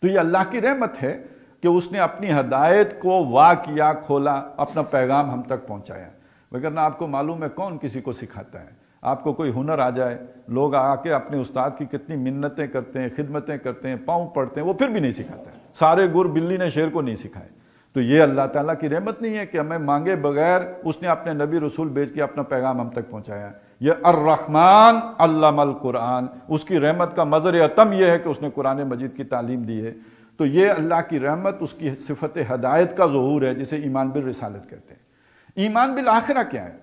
تو یہ اللہ کی رحمت ہے کہ اس نے اپنی ہدایت کو وا کیا، کھولا، اپنا پیغام ہم تک پہنچایا، وگرنہ آپ کو معلوم ہے کون کسی کو سکھاتا ہے؟ آپ کو کوئی ہنر آ جائے، لوگ آ کے اپنے استاد کی کتنی منتیں کرتے ہیں، خدمتیں کرتے ہیں، پاؤں پڑتے ہیں، وہ پھر بھی نہیں سکھاتا ہے۔ سارے گر بلی نے شیر کو نہیں سکھائے۔ تو یہ اللہ تعالیٰ کی رحمت نہیں ہے کہ ہمیں مانگے بغیر اس نے اپنے نبی رسول بھیج کے اپنا پیغام ہم تک پہنچایا؟ یہ الرحمن علم القرآن، اس کی رحمت کا مظہر اتم یہ ہے کہ اس نے قرآن مجید کی تعلیم دی ہے۔ تو یہ اللہ کی رحمت، اس کی صفت ہدایت کا ظہور ہے، جسے ایمان بالرسالت کہتے ہیں۔ ایمان بالآخرہ کیا ہے؟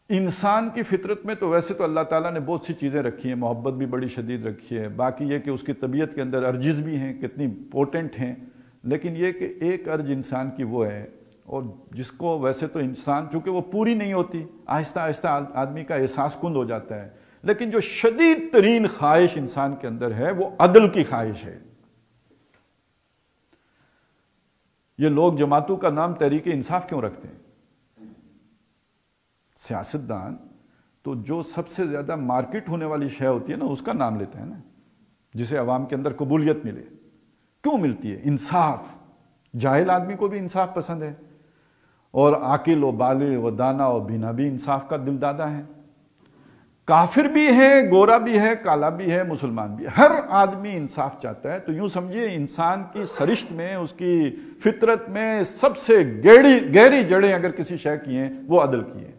انسان کی فطرت میں تو ویسے تو اللہ تعالیٰ نے بہت سی چیزیں رکھی ہیں، محبت بھی بڑی شدید رکھی ہے، باقی یہ کہ اس کی طبیعت کے اندر ارجز بھی ہیں، کتنی پوٹنٹ ہیں، لیکن یہ کہ ایک ارج انسان کی وہ ہے، اور جس کو ویسے تو انسان چونکہ وہ پوری نہیں ہوتی، آہستہ آہستہ آدمی کا احساس کند ہو جاتا ہے، لیکن جو شدید ترین خواہش انسان کے اندر ہے وہ عدل کی خواہش ہے۔ یہ لوگ جماعتوں کا نام تحریک انصاف کیوں رکھتے ہیں؟ سیاستدان تو جو سب سے زیادہ مارکیٹ ہونے والی شے ہوتی ہے نا، اس کا نام لیتا ہے نا، جسے عوام کے اندر قبولیت ملے۔ کیوں ملتی ہے؟ انصاف۔ جاہل آدمی کو بھی انصاف پسند ہے، اور عاقل و بالغ و دانا و بینا بھی انصاف کا دل دادا ہے۔ کافر بھی ہے، گورا بھی ہے، کالا بھی ہے، مسلمان بھی ہے، ہر آدمی انصاف چاہتا ہے۔ تو یوں سمجھیے انسان کی سرشت میں، اس کی فطرت میں سب سے گہری جڑیں اگر کسی شے کی ہیں وہ عدل کی ہیں۔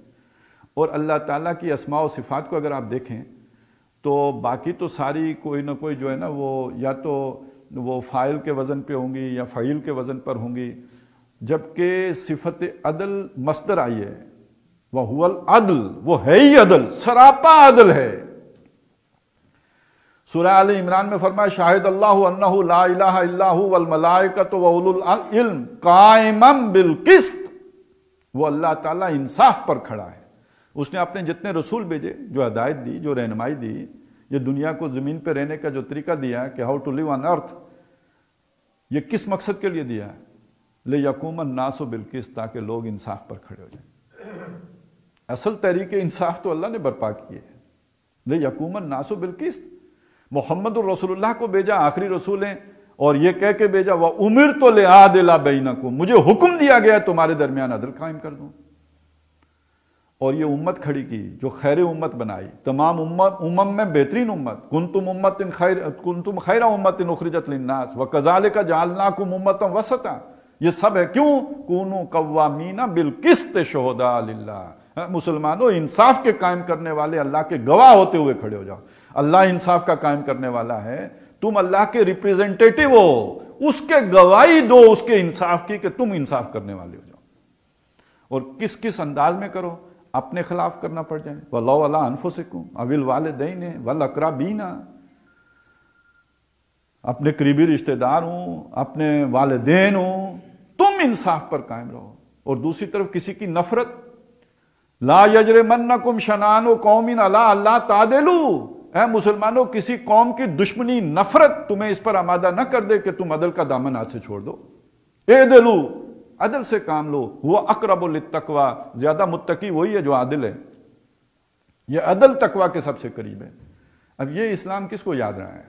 اور اللہ تعالیٰ کی اسماء و صفات کو اگر آپ دیکھیں تو باقی تو ساری کوئی نہ کوئی جو ہے نا، وہ یا تو وہ فاعل کے وزن پہ ہوں گی یا فعیل کے وزن پر ہوں گی، جبکہ صفت عدل مصدر آئی ہے، وَهُوَ الْعَدْلُ، وہ ہے ہی عدل، سراپا عدل ہے۔ سورہ آل عمران میں فرمایا شاہد اللہ انہ لا الہ الا هو والملائکۃ واولو العلم قائما بالقسط، وہ اللہ تعالیٰ انصاف پر کھڑا ہے۔ اس نے اپنے جتنے رسول بھیجے، جو ہدایت دی، جو رہنمائی دی، یہ دنیا کو زمین پہ رہنے کا جو طریقہ دیا ہے کہ ہاؤ ٹو لیو آن ارتھ، یہ کس مقصد کے لیے دیا ہے؟ لِیَقُومَ النَّاسُ بِالْقِسْطِ، تاکہ لوگ انصاف پر کھڑے ہو جائیں۔ اصل تحریک انصاف تو اللہ نے برپا کی ہے، لِیَقُومَ النَّاسُ بِالْقِسْطِ۔ محمد الرسول اللہ کو بھیجا، آخری رسول ہیں، اور یہ کہہ کے بھیجا وَأُمِرْتُ لِأَعْدِلَ بَيْنَكُمْ، مجھے حکم دیا گیا تمہارے درمیان عدل قائم کر دوں۔ اور یہ امت کھڑی کی جو خیر امت بنائی، تمام امم میں بہترین امت، کنتم خیر امت اخرجت للناس وکذالک جعلناکم امۃ وسطا، یہ سب ہے کیوں؟ کونوا قوامین بالقسط شہداء للہ، مسلمانوں انصاف کے قائم کرنے والے اللہ کے گواہ ہوتے ہوئے کھڑے ہو جاؤ۔ اللہ انصاف کا قائم کرنے والا ہے، تم اللہ کے ریپریزنٹیٹیو ہو، اس کے گواہی دو اس کے انصاف کی کہ تم انصاف کرنے والے ہو جاؤ۔ اور کس کس انداز میں کرو؟ اپنے خلاف کرنا پڑ جائے، وَلَوْ عَلَىٰ أَنفُسِكُمْ أَوِ الْوَالِدَيْنِ وَالْأَقْرَبِينَ، اپنے قریبی رشتہ دار ہوں، اپنے والدین ہوں، تم انصاف پر قائم رہو۔ اور دوسری طرف کسی کی نفرت، لا یجرمنکم شنآن قوم علی اللہ تعدلوا، اے مسلمانوں کسی قوم کی دشمنی، نفرت تمہیں اس پر آمادہ نہ کر دے کہ تم عدل کا دامن ہاتھ سے چھوڑ دو۔ اعدلوا، عدل سے کام لو، وہ اقرب للتقوی، زیادہ متقی وہی ہے جو عادل ہے۔ یہ عدل تقوی کے سب سے قریب ہے۔ اب یہ اسلام کس کو یاد رہا ہے؟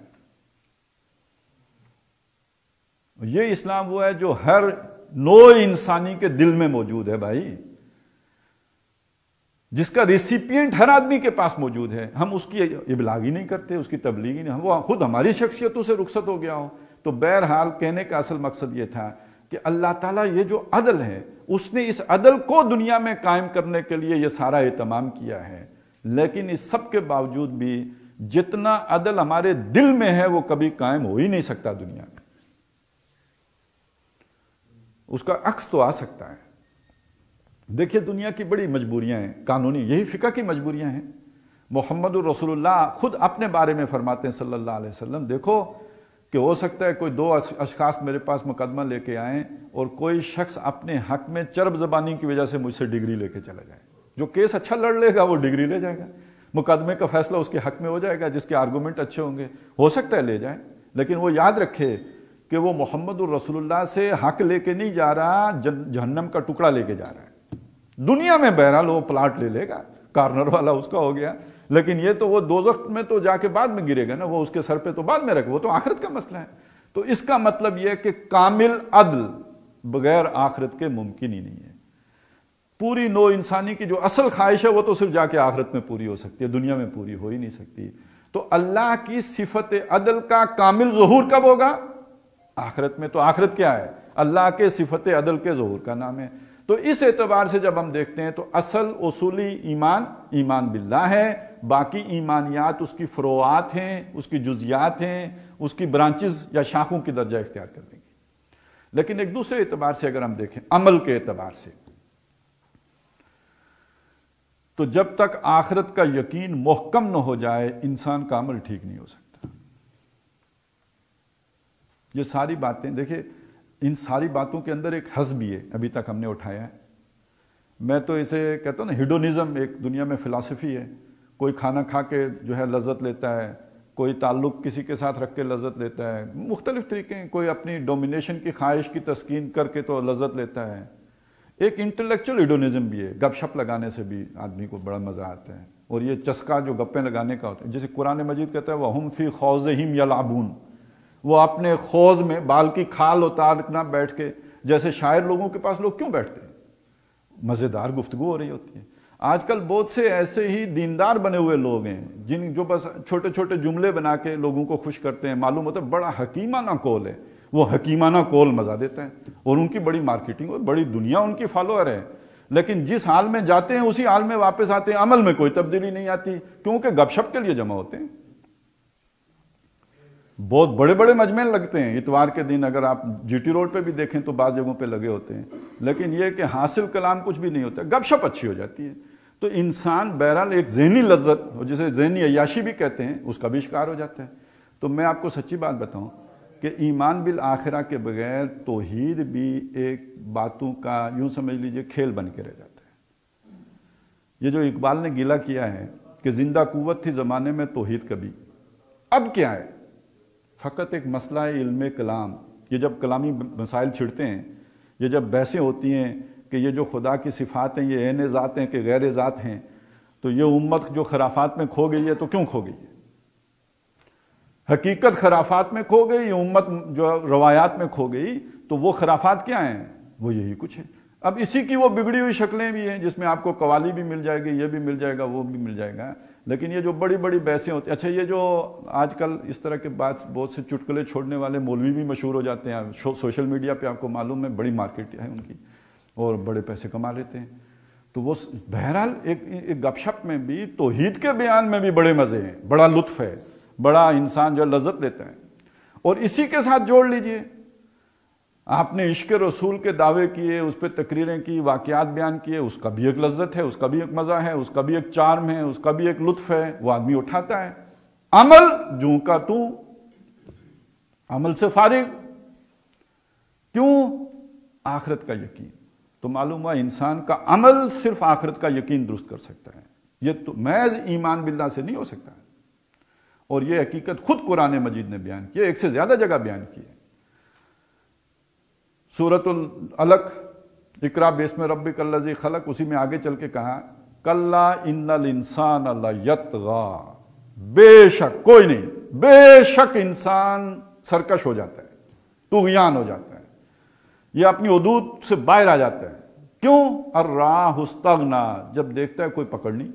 یہ اسلام وہ ہے جو ہر نوع انسانی کے دل میں موجود ہے بھائی، جس کا ریسیپینٹ ہر آدمی کے پاس موجود ہے۔ ہم اس کی ابلاغ ہی نہیں کرتے، اس کی تبلیغ ہی نہیں، وہ خود ہماری شخصیتوں سے رخصت ہو گیا ہو۔ تو بہرحال کہنے کا اصل مقصد یہ تھا کہ اللہ تعالیٰ یہ جو عدل ہے، اس نے اس عدل کو دنیا میں قائم کرنے کے لیے یہ سارا اہتمام کیا ہے، لیکن اس سب کے باوجود بھی جتنا عدل ہمارے دل میں ہے وہ کبھی قائم ہو ہی نہیں سکتا دنیا میں۔ اس کا عکس تو آ سکتا ہے۔ دیکھیے دنیا کی بڑی مجبوریاں ہیں، قانونی، یہی فقہ کی مجبوریاں ہیں۔ محمد الرسول اللہ خود اپنے بارے میں فرماتے ہیں صلی اللہ علیہ وسلم، دیکھو کہ ہو سکتا ہے کوئی دو اشخاص میرے پاس مقدمہ لے کے آئیں اور کوئی شخص اپنے حق میں چرب زبانی کی وجہ سے مجھ سے ڈگری لے کے چلا جائے۔ جو کیس اچھا لڑ لے گا وہ ڈگری لے جائے گا، مقدمے کا فیصلہ اس کے حق میں ہو جائے گا، جس کے آرگومنٹ اچھے ہوں گے، ہو سکتا ہے لے جائے، لیکن وہ یاد رکھے کہ وہ محمد الرسول اللہ سے حق لے کے نہیں جا رہا، جہنم کا ٹکڑا لے کے جا رہا ہے۔ دنیا میں بہرحال وہ پلاٹ لے لے گا، کارنر والا اس کا ہو گیا، لیکن یہ تو وہ دوزخ میں تو جا کے بعد میں گرے گا نا، وہ اس کے سر پہ تو بعد میں رکھے، وہ تو آخرت کا مسئلہ ہے۔ تو اس کا مطلب یہ کہ کامل عدل بغیر آخرت کے ممکن ہی نہیں ہے۔ پوری نو انسانی کی جو اصل خواہش ہے وہ تو صرف جا کے آخرت میں پوری ہو سکتی ہے، دنیا میں پوری ہو ہی نہیں سکتی۔ تو اللہ کی صفت عدل کا کامل ظہور کب ہوگا؟ آخرت میں۔ تو آخرت کیا ہے؟ اللہ کے صفت عدل کے ظہور کا نام ہے۔ تو اس اعتبار سے جب ہم دیکھتے ہیں تو اصل اصولی ایمان باللہ ہے، باقی ایمانیات اس کی فروعات ہیں، اس کی جزیات ہیں، اس کی برانچز یا شاخوں کی درجہ اختیار کر دیں گی۔ لیکن ایک دوسرے اعتبار سے اگر ہم دیکھیں، عمل کے اعتبار سے، تو جب تک آخرت کا یقین محکم نہ ہو جائے انسان کا عمل ٹھیک نہیں ہو سکتا۔ یہ ساری باتیں دیکھیں، ان ساری باتوں کے اندر ایک حظ بھی ہے، ابھی تک ہم نے اٹھایا ہے۔ میں تو اسے کہتا ہوں نا، ہیڈونزم ایک دنیا میں فلسفی ہے۔ کوئی کھانا کھا کے جو ہے لذت لیتا ہے، کوئی تعلق کسی کے ساتھ رکھ کے لذت لیتا ہے، مختلف طریقے ہیں، کوئی اپنی ڈومینیشن کی خواہش کی تسکین کر کے تو لذت لیتا ہے۔ ایک انٹلیکچوئل ہیڈونزم بھی ہے، گپ شپ لگانے سے بھی آدمی کو بڑا مزہ آتا ہے، اور یہ چسکا جو گپیں لگانے کا ہوتا ہے، جسے قرآن مجید کہتا ہے وَهُمْ فِي خَوْضِهِمْ يَلْعَبُونَ، وہ اپنے خوض میں بال کی کھال اتارنا بیٹھ کے، جیسے شاعر لوگوں کے پاس لوگ کیوں بیٹھتے ہیں؟ مزیدار گفتگو ہو رہی ہوتی ہے۔ آج کل بہت سے ایسے ہی دیندار بنے ہوئے لوگ ہیں جو بس چھوٹے چھوٹے جملے بنا کے لوگوں کو خوش کرتے ہیں، معلوم ہوتا ہے بڑا حکیمانہ قول ہے، وہ حکیمانہ قول مزہ دیتا ہے، اور ان کی بڑی مارکیٹنگ اور بڑی دنیا ان کی فالوور ہے۔ لیکن جس حال میں جاتے ہیں اسی حال میں واپس آتے ہیں، عمل میں کوئی تبدیلی نہیں آتی، کیونکہ گپ شپ کے لیے جمع ہوتے ہیں۔ بہت بڑے بڑے مجمع لگتے ہیں، اتوار کے دن اگر آپ جی ٹی روڈ پہ بھی دیکھیں تو بعض جگہوں پہ لگے ہوتے ہیں، لیکن یہ کہ حاصل کلام کچھ بھی نہیں ہوتا، گپ شپ اچھی ہو جاتی ہے۔ تو انسان بہرحال ایک ذہنی لذت، جسے ذہنی عیاشی بھی کہتے ہیں، اس کا بھی شکار ہو جاتا ہے۔ تو میں آپ کو سچی بات بتاؤں کہ ایمان بالآخرہ کے بغیر توحید بھی ایک باتوں کا یوں سمجھ لیجئے کھیل بن کے رہ جاتا ہے۔ یہ جو اقبال نے گلہ کیا ہے کہ زندہ قوت تھی زمانے میں توحید کبھی، اب کیا ہے؟ فقط ایک مسئلہ ہے علم کلام۔ یہ جب کلامی مسائل چھڑتے ہیں، یہ جب بحثیں ہوتی ہیں کہ یہ جو خدا کی صفات ہیں یہ عین ذات ہیں کہ غیر ذات ہیں، تو یہ امت جو خرافات میں کھو گئی ہے تو کیوں کھو گئی ہے؟ حقیقت خرافات میں کھو گئی، امت جو روایات میں کھو گئی، تو وہ خرافات کیا ہیں؟ وہ یہی کچھ ہے۔ اب اسی کی وہ بگڑی ہوئی شکلیں بھی ہیں جس میں آپ کو قوالی بھی مل جائے گی، یہ بھی مل جائے گا، وہ بھی مل جائے گا۔ لیکن یہ جو بڑی بڑی بحثیں ہوتی ہیں، اچھا یہ جو آج کل اس طرح کے بہت سے چٹکلے چھوڑنے والے مولوی بھی مشہور ہو جاتے ہیں، سوشل میڈیا پہ آپ کو معلوم ہے بڑی مارکیٹ ہے ان کی، اور بڑے پیسے کما لیتے ہیں۔ تو وہ بہرحال ایک گپ شپ میں بھی توحید کے بیان میں بھی بڑے مزے ہیں، بڑا لطف ہے، بڑا انسان جو لذت لیتا ہے۔ اور اسی کے ساتھ جوڑ لیجئے، آپ نے عشق رسول کے دعوے کیے، اس پہ تقریریں کی، واقعات بیان کیے، اس کا بھی ایک لذت ہے، اس کا بھی ایک مزہ ہے، اس کا بھی ایک چارم ہے، اس کا بھی ایک لطف ہے، وہ آدمی اٹھاتا ہے۔ عمل جوں کا توں، عمل سے فارغ، کیوں؟ آخرت کا یقین۔ تو معلوم ہوا انسان کا عمل صرف آخرت کا یقین درست کر سکتا ہے، یہ تو محض ایمان باللہ سے نہیں ہو سکتا۔ اور یہ حقیقت خود قرآن مجید نے بیان کی ہے، ایک سے زیادہ جگہ بیان کی ہے۔ سورۃ العلق، اقرأ باسم ربک الذی خلق، اسی میں آگے چل کے کہا کلا ان الانسان لیطغی، بے شک کوئی نہیں، بے شک انسان سرکش ہو جاتا ہے، طغیان ہو جاتا ہے، یہ اپنی حدود سے باہر آ جاتا ہے۔ کیوں؟ الراہ استغنا، جب دیکھتا ہے کوئی پکڑ نہیں۔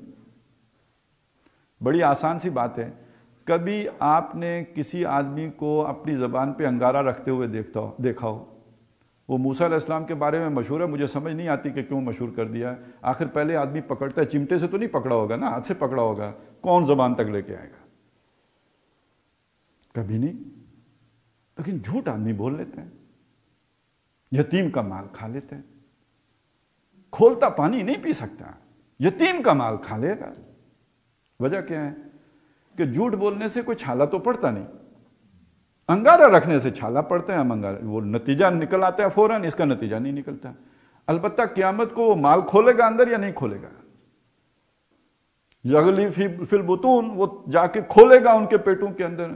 بڑی آسان سی بات ہے، کبھی آپ نے کسی آدمی کو اپنی زبان پہ انگارہ رکھتے ہوئے دیکھا ہو؟ وہ موسیٰ علیہ السلام کے بارے میں مشہور ہے، مجھے سمجھ نہیں آتی کہ کیوں مشہور کر دیا ہے۔ آخر پہلے آدمی پکڑتا ہے، چمٹے سے تو نہیں پکڑا ہوگا نا، ہاتھ سے پکڑا ہوگا، کون زبان تک لے کے آئے گا؟ کبھی نہیں۔ لیکن جھوٹ آدمی بول لیتے ہیں، یتیم کا مال کھا لیتے ہیں، کھولتا پانی نہیں پی سکتا، یتیم کا مال کھا لے گا۔ وجہ کیا ہے؟ کہ جھوٹ بولنے سے کوئی چھالا تو پڑتا نہیں، انگارہ رکھنے سے چھالا پڑتا ہے، ہم انگارہ وہ نتیجہ نکل آتا ہے فوراً، اس کا نتیجہ نہیں نکلتا۔ البتہ قیامت کو وہ مال کھولے گا اندر یا نہیں کھولے گا؟ یغلی فی البطون، وہ جا کے کھولے گا ان کے پیٹوں کے اندر،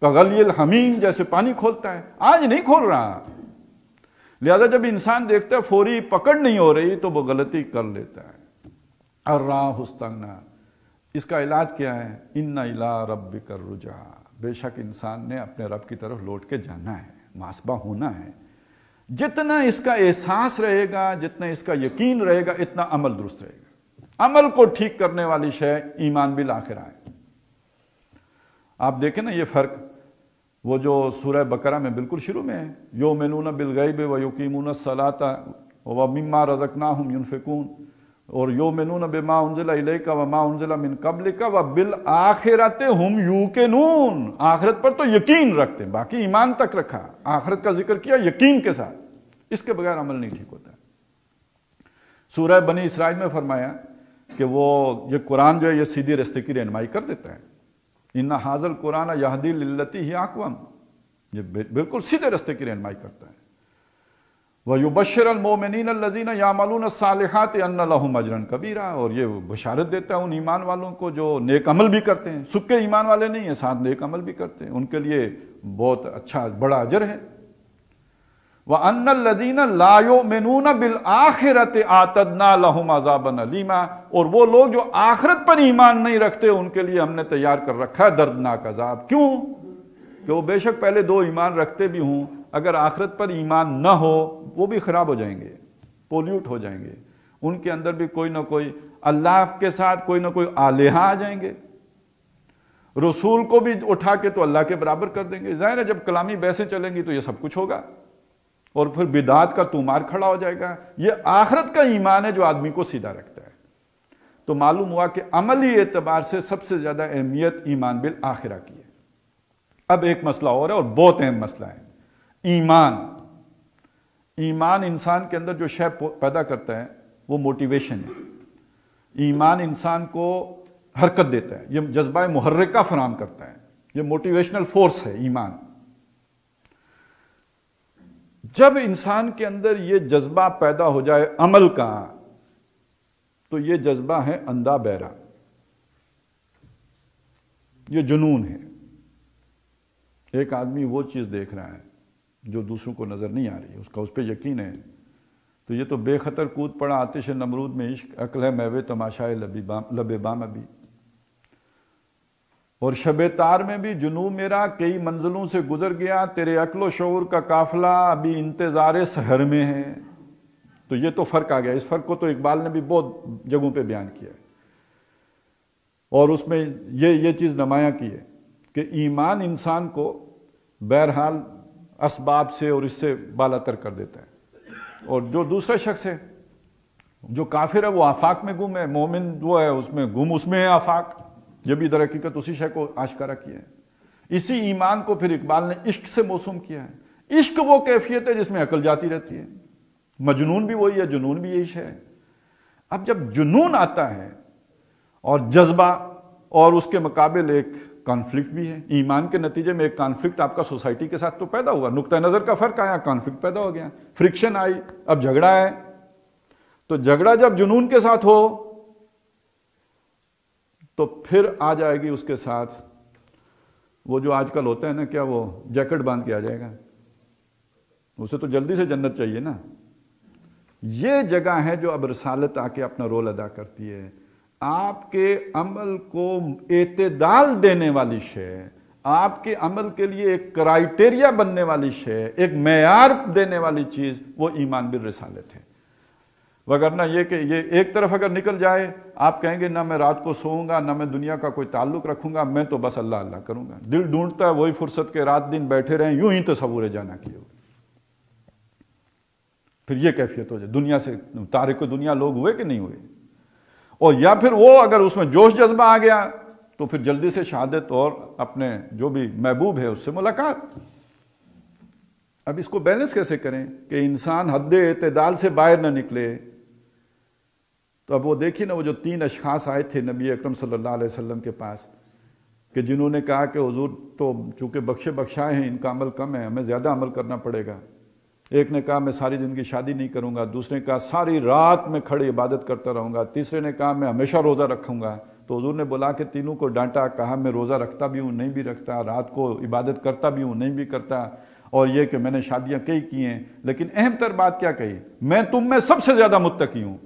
کغلی الحمیم، جیسے پانی کھولتا ہے۔ آج نہیں کھول رہا، لہذا جب انسان دیکھتا ہے فوری پکڑ نہیں ہو رہی تو وہ غلطی کر لیتا ہے۔ الراہ استغنا، اس کا علاج کیا ہے؟ ان الی ربک الرجعی، بے شک انسان نے اپنے رب کی طرف لوٹ کے جانا ہے، محاسبہ ہونا ہے۔ جتنا اس کا احساس رہے گا، جتنا اس کا یقین رہے گا، اتنا عمل درست رہے گا۔ عمل کو ٹھیک کرنے والی شے ایمان بالآخرہ ہے۔ آپ دیکھیں نا یہ فرق، وہ جو سورہ بقرہ میں بالکل شروع میں ہے، یؤمنون بالغیب ویقیمون الصلاۃ ومما رزقناہم ینفقون، اور یؤمنون بما انزل الیک وما انزل من قبلک وبالآخرۃ ہم یوقنون، آخرت پر تو یقین رکھتے ہیں، باقی ایمان تک رکھا، آخرت کا ذکر کیا یقین کے ساتھ، اس کے بغیر عمل نہیں ٹھیک ہوتا ہے۔ سورہ بنی اسرائیل میں فرمایا کہ یہ قرآن جو ہے یہ سیدھے راستے کی رہنمائی کر دیتا ہے، ان ھذا القرآن یہدی للتی ہی اقوم، یہ بالکل سیدھے راستے کی رہنمائی کرتا ہے۔ وَيُبَشِّرُ الْمُؤْمِنِينَ الَّذِينَ يَعْمَلُونَ الصَّالِحَاتِ أَنَّ لَهُمْ أَجْرًا كَبِيرًا، اور یہ بشارت دیتا ہے ان ایمان والوں کو جو نیک عمل بھی کرتے ہیں، سکے ایمان والے نہیں ہیں، ساتھ نیک عمل بھی کرتے ہیں، ان کے لیے بہت اچھا بڑا اجر ہے۔ وَأَنَّ الَّذِينَ لَا يُؤْمِنُونَ بِالْآخِرَةِ أَعْتَدْنَا لَهُمْ عَذَابًا أَلِيمًا، اور وہ لوگ جو آخرت پر ایمان نہیں رکھتے ان کے لیے ہم نے تیار کر رکھا ہے دردناک عذاب۔ کیوں؟ کہ وہ بے شک پہلے دو ایمان رکھتے بھی ہوں، اگر آخرت پر ایمان نہ ہو وہ بھی خراب ہو جائیں گے، پولیوٹ ہو جائیں گے، ان کے اندر بھی کوئی نہ کوئی اللہ کے ساتھ کوئی نہ کوئی آلہہ آ جائیں گے، رسول کو بھی اٹھا کے تو اللہ کے برابر کر دیں گے۔ ظاہر ہے جب کلامی بحثیں چلیں گی تو یہ سب کچھ ہوگا، اور پھر بدعات کا تومار کھڑا ہو جائے گا۔ یہ آخرت کا ایمان ہے جو آدمی کو سیدھا رکھتا ہے۔ تو معلوم ہوا کہ عملی اعتبار سے سب سے زیادہ اہمیت ایمان بالآخرہ کی ہے۔ اب ایک مسئلہ اور ہے، اور بہت اہم مسئلہ ہے، ایمان۔ ایمان انسان کے اندر جو شے پیدا کرتا ہے وہ موٹیویشن ہے۔ ایمان انسان کو حرکت دیتا ہے، یہ جذبہ محرکہ فراہم کرتا ہے، یہ موٹیویشنل فورس ہے ایمان۔ جب انسان کے اندر یہ جذبہ پیدا ہو جائے عمل کا، تو یہ جذبہ ہے اندھا بہرا، یہ جنون ہے۔ ایک آدمی وہ چیز دیکھ رہا ہے جو دوسروں کو نظر نہیں آ رہی، اس کا اس پہ یقین ہے، تو یہ تو بے خطر کود پڑا آتش نمرود میں عشق، عقل ہے میوے تماشائے لب بام ابھی، اور شب تار میں بھی جنوں میرا کئی منزلوں سے گزر گیا، تیرے عقل و شعور کا قافلہ ابھی انتظار سحر میں ہے۔ تو یہ تو فرق آ گیا، اس فرق کو تو اقبال نے بھی بہت جگہوں پہ بیان کیا ہے، اور اس میں یہ چیز نمایاں کی ہے کہ ایمان انسان کو بہرحال اسباب سے اور اس سے بالا تر کر دیتا ہے، اور جو دوسرا شخص ہے جو کافر ہے وہ آفاق میں گم ہے، مومن وہ ہے اس میں گم، اس میں ہے آفاق۔ یہ بھی در حقیقت اسی شے کو آشکارا کیا ہے۔ اسی ایمان کو پھر اقبال نے عشق سے موسوم کیا ہے۔ عشق وہ کیفیت ہے جس میں عقل جاتی رہتی ہے، مجنون بھی وہی ہے، جنون بھی یہی ہے۔ اب جب جنون آتا ہے اور جذبہ، اور اس کے مقابل ایک کانفلکٹ بھی ہے، ایمان کے نتیجے میں ایک کانفلکٹ آپ کا سوسائٹی کے ساتھ تو پیدا ہوا، نقطہ نظر کا فرق آیا، کانفلکٹ پیدا ہو گیا، فرکشن آئی، اب جھگڑا ہے۔ تو جھگڑا جب جنون کے ساتھ ہو تو پھر آ جائے گی اس کے ساتھ وہ جو آج کل ہوتا ہے نا، کیا وہ جیکٹ باندھ کے آ جائے گا، اسے تو جلدی سے جنت چاہیے نا۔ یہ جگہ ہے جو اب رسالت آ کے اپنا رول ادا کرتی ہے، آپ کے عمل کو اعتدال دینے والی شے، آپ کے عمل کے لیے ایک کرائیٹیریا بننے والی شے، ایک معیار دینے والی چیز، وہ ایمان بالرسالت ہے۔ وگرنہ یہ کہ یہ ایک طرف اگر نکل جائے، آپ کہیں گے نہ میں رات کو سوؤں گا، نہ میں دنیا کا کوئی تعلق رکھوں گا، میں تو بس اللہ اللہ کروں گا، دل ڈھونڈتا ہے وہی فرصت کے رات دن بیٹھے رہیں، یوں ہی تصور جانا کیے ہوئے، پھر یہ کیفیت ہو جائے۔ دنیا سے تارک دنیا لوگ ہوئے کہ نہیں ہوئے؟ اور یا پھر وہ اگر اس میں جوش جذبہ آ گیا تو پھر جلدی سے شہادت اور اپنے جو بھی محبوب ہے اس سے ملاقات۔ اب اس کو بیلنس کیسے کریں کہ انسان حد اعتدال سے باہر نہ نکلے؟ تو اب وہ دیکھیے نا، وہ جو 3 اشخاص آئے تھے نبی اکرم صلی اللہ علیہ وسلم کے پاس، کہ جنہوں نے کہا کہ حضور تو چونکہ بخشائے ہیں، ان کا عمل کم ہے، ہمیں زیادہ عمل کرنا پڑے گا۔ ایک نے کہا میں ساری زندگی شادی نہیں کروں گا، دوسرے نے کہا ساری رات میں کھڑے عبادت کرتا رہوں گا، تیسرے نے کہا میں ہمیشہ روزہ رکھوں گا۔ تو حضور نے بلا کے تینوں کو ڈانٹا، کہا میں روزہ رکھتا بھی ہوں، نہیں بھی رکھتا، رات کو عبادت کرتا بھی ہوں، نہیں بھی کرتا، اور یہ کہ میں نے شادیاں کئی کی ہیں، لیکن اہم تر بات کیا کہی؟ میں تم میں سب سے زیادہ متقی ہوں۔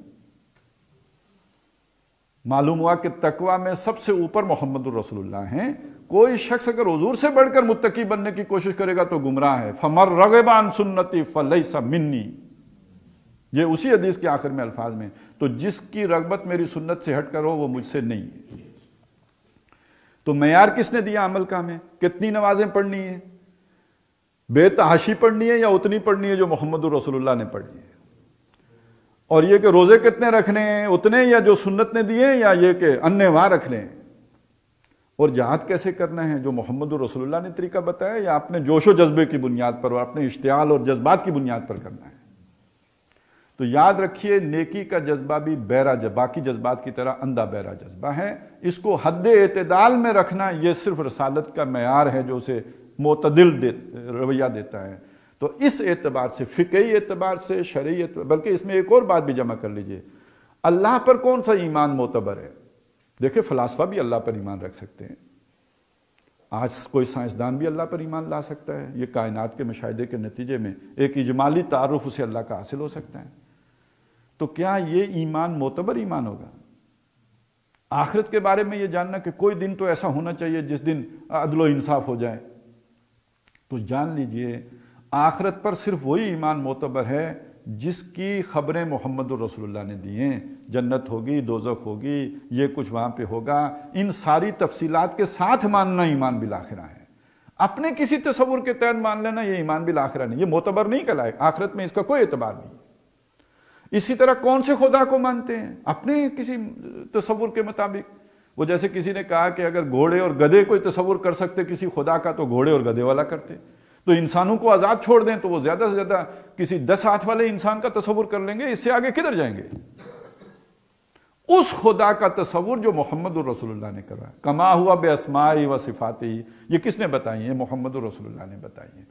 معلوم ہوا کہ تقوی میں سب سے اوپر محمد الرسول اللہ ہیں۔ کوئی شخص اگر حضور سے بڑھ کر متقی بننے کی کوشش کرے گا تو گمراہ ہے۔ فَمَن رَغِبَ عَن سُنَّتِي فَلَيْسَ مِنِّی، یہ اسی حدیث کے آخر میں الفاظ میں، تو جس کی رغبت میری سنت سے ہٹ کر ہو وہ مجھ سے نہیں ہے۔ تو معیار کس نے دیا عمل کا ہمیں؟ کتنی نمازیں پڑھنی ہیں؟ بے تحاشی پڑھنی ہے یا اتنی پڑھنی ہے جو محمد الرسول اللہ نے پڑھی ہے؟ اور یہ کہ روزے کتنے رکھنے ہیں؟ اتنے یا جو سنت نے دیے، یا یہ کہ انے وہاں رکھنے ہیں؟ اور جہاد کیسے کرنا ہے جو محمد الرسول اللہ نے طریقہ بتایا، یا اپنے جوش و جذبے کی بنیاد پر اور اپنے اشتعال اور جذبات کی بنیاد پر کرنا ہے؟ تو یاد رکھیے نیکی کا جذبہ بھی باقی جذبات کی طرح اندھا بہرا جذبہ ہے۔ اس کو حد اعتدال میں رکھنا یہ صرف رسالت کا معیار ہے جو اسے معتدل رویہ دیتا ہے۔ تو اس اعتبار سے، فقہی اعتبار سے، شرعی اعتبار، بلکہ اس میں ایک اور بات بھی جمع کر لیجئے، اللہ پر کون سا ایمان معتبر ہے؟ دیکھیں فلاسفہ بھی اللہ پر ایمان رکھ سکتے ہیں، آج کوئی سائنسدان بھی اللہ پر ایمان لا سکتا ہے، یہ کائنات کے مشاہدے کے نتیجے میں ایک اجمالی تعارف اسے اللہ کا حاصل ہو سکتا ہے۔ تو کیا یہ ایمان معتبر ایمان ہوگا؟ آخرت کے بارے میں یہ جاننا کہ کوئی دن تو ایسا ہونا چاہیے جس دن عدل و انصاف ہو جائے، تو جان لیجئے آخرت پر صرف وہی ایمان معتبر ہے جس کی خبریں محمد الرسول اللہ نے دی ہیں، جنت ہوگی، دوزخ ہوگی، یہ کچھ وہاں پہ ہوگا، ان ساری تفصیلات کے ساتھ ماننا ایمان بالآخرہ ہے۔ اپنے کسی تصور کے تحت مان لینا یہ ایمان بالآخرہ نہیں، یہ معتبر نہیں کہلائے، آخرت میں اس کا کوئی اعتبار نہیں۔ اسی طرح کون سے خدا کو مانتے ہیں؟ اپنے کسی تصور کے مطابق۔ وہ جیسے کسی نے کہا کہ اگر گھوڑے اور گدھے کوئی تصور کر سکتے کسی خدا کا تو گھوڑے اور گدھے والا کرتے، تو انسانوں کو آزاد چھوڑ دیں تو وہ زیادہ سے زیادہ کسی 10 ہاتھ والے انسان کا تصور کر لیں گے، اس سے آگے کدھر جائیں گے؟ اس خدا کا تصور جو محمد الرسول اللہ نے کرا، کما ہوا بے اسمائی و صفاتی، یہ کس نے بتائی ہیں؟ محمد الرسول اللہ نے بتائی ہیں۔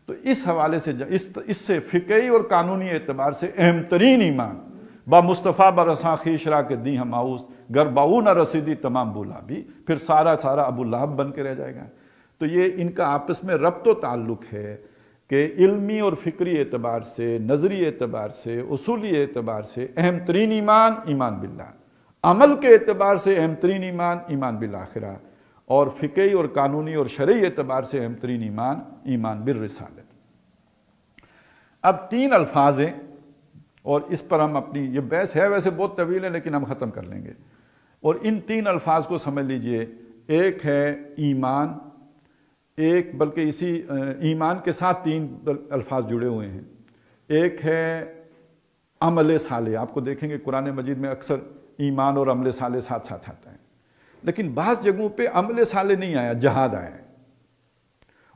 تو اس حوالے سے اس سے فقہی اور قانونی اعتبار سے اہم ترین ایمان با مصطفیٰ برساں خیش را کے دی ہم آؤس گر باؤ نہ رسیدی تمام بولا بھی، پھر سارا ابو لہب بن کے رہ جائے گا۔ تو یہ ان کا آپس میں ربط و تعلق ہے کہ علمی اور فکری اعتبار سے، نظری اعتبار سے، اصولی اعتبار سے اہم ترین ایمان ایمان باللہ، عمل کے اعتبار سے اہم ترین ایمان ایمان بالآخرہ، اور فقہی اور قانونی اور شرعی اعتبار سے اہم ترین ایمان ایمان بالرسالت۔ اب 3 الفاظ ہیں اور اس پر ہم اپنی یہ بحث ہے ویسے بہت طویل ہے لیکن ہم ختم کر لیں گے، اور ان 3 الفاظ کو سمجھ لیجئے۔ ایک ہے ایمان، ایک بلکہ اسی ایمان کے ساتھ 3 الفاظ جڑے ہوئے ہیں، ایک ہے عمل صالح۔ آپ کو دیکھیں گے قرآن مجید میں اکثر ایمان اور عمل صالح ساتھ ساتھ آتا ہے، لیکن بعض جگہوں پہ عمل صالح نہیں آیا، جہاد آیا ہے،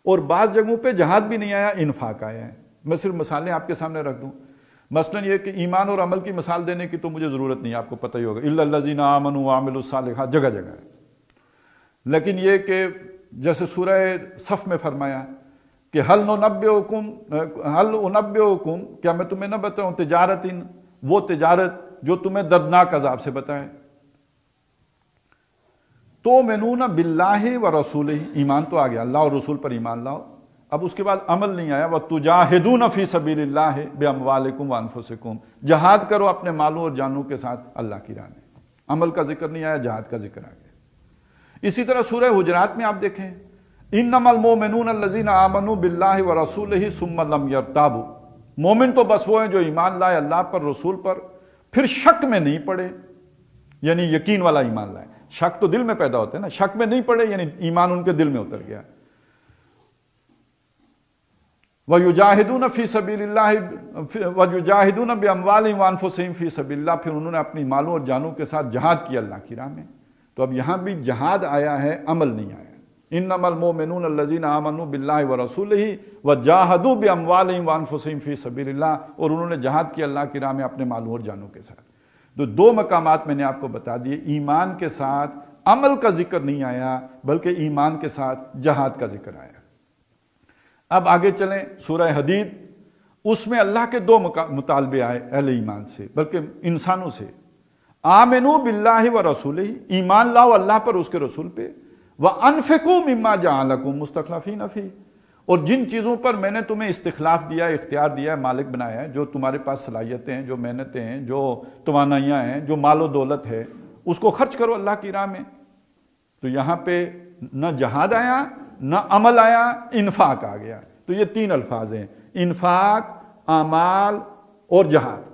اور بعض جگہوں پہ جہاد بھی نہیں آیا، انفاق آیا ہے۔ میں صرف مثالیں آپ کے سامنے رکھ دوں، مثلا یہ کہ ایمان اور عمل کی مثال دینے کی تو مجھے ضرورت نہیں، آپ کو پتہ ہی ہوگا، الا الذین آمنوا وعملوا الصالحات جگہ جگہ ہے، لیکن یہ کہ جیسے سورہ صف میں فرمایا کہ حل انبئکم، کیا میں تمہیں نہ بتاؤں تجارت، وہ تجارت جو تمہیں دردناک عذاب سے بتائے۔ تؤمنون باللہ ورسولہ، ایمان تو آ گیا، اللہ اور رسول پر ایمان لاؤ، اب اس کے بعد عمل نہیں آیا، وَتُجَاهِدُونَ فِي سَبِيلِ اللَّهِ بِأَمْوَالِكُمْ وَأَنفُسِكُمْ، جہاد کرو اپنے مالوں اور جانوں کے ساتھ اللہ کی راہ میں۔ عمل کا ذکر نہیں آیا، جہاد کا ذکر آ گیا۔ اسی طرح سورہ حجرات میں آپ دیکھیں، إِنَّمَا الْمُؤْمِنُونَ الَّذِينَ آمَنُوا بِاللَّهِ وَرَسُولِهِ ثُمَّ لَمْ يَرْتَابُوا، مومن تو بس وہ ہیں جو ایمان لائے اللہ پر، رسول پر، پھر شک میں نہیں پڑے، یعنی یقین والا ایمان لائے۔ شک تو دل میں پیدا ہوتا ہے نا، شک میں نہیں پڑے یعنی ایمان ان کے دل میں اتر گیا۔ وَيُجَاهِدُونَ فِي سَبِيلِ اللَّهِ وَيُجَاهِدُونَ بِأَمْوَالِهِمْ وَأَنفُسِهِمْ فِي سَبِيلِ اللَّهِ، پھر انہوں نے اپنی مالوں اور جانوں کے ساتھ جہاد کیا اللہ کی راہ میں۔ تو اب یہاں بھی جہاد آیا ہے، عمل نہیں آیا۔ إِنَّمَا الْمُؤْمِنُونَ الَّذِينَ آمَنُوا بِاللَّهِ وَرَسُولِهِ وَجَاهَدُوا بِأَمْوَالِهِمْ وَأَنفُسِهِمْ فِي سَبِيلِ اللَّهِ، اور انہوں نے جہاد کیا اللہ کی راہ میں اپنے مالوں اور جانوں کے ساتھ۔ تو 2 مقامات میں نے آپ کو بتا دیے، ایمان کے ساتھ عمل کا ذکر نہیں آیا بلکہ ایمان کے ساتھ جہاد کا ذکر آیا۔ اب آگے چلیں سورہ حدید، اس میں اللہ کے 2 مطالبے آئے اہل ایمان سے بلکہ انسانوں سے، آمنوا باللہ ورسولہ، ایمان لاؤ اللہ پر اس کے رسول پہ، وانفقوا مما جعلکم مستخلفین فیہ، اور جن چیزوں پر میں نے تمہیں استخلاف دیا ہے، اختیار دیا ہے، مالک بنایا ہے، جو تمہارے پاس صلاحیتیں ہیں، جو محنتیں ہیں، جو توانائیاں ہیں، جو مال و دولت ہے، اس کو خرچ کرو اللہ کی راہ میں۔ تو یہاں پہ نہ جہاد آیا، نہ عمل آیا، انفاق آ گیا۔ تو یہ 3 الفاظ ہیں، انفاق، اعمال اور جہاد۔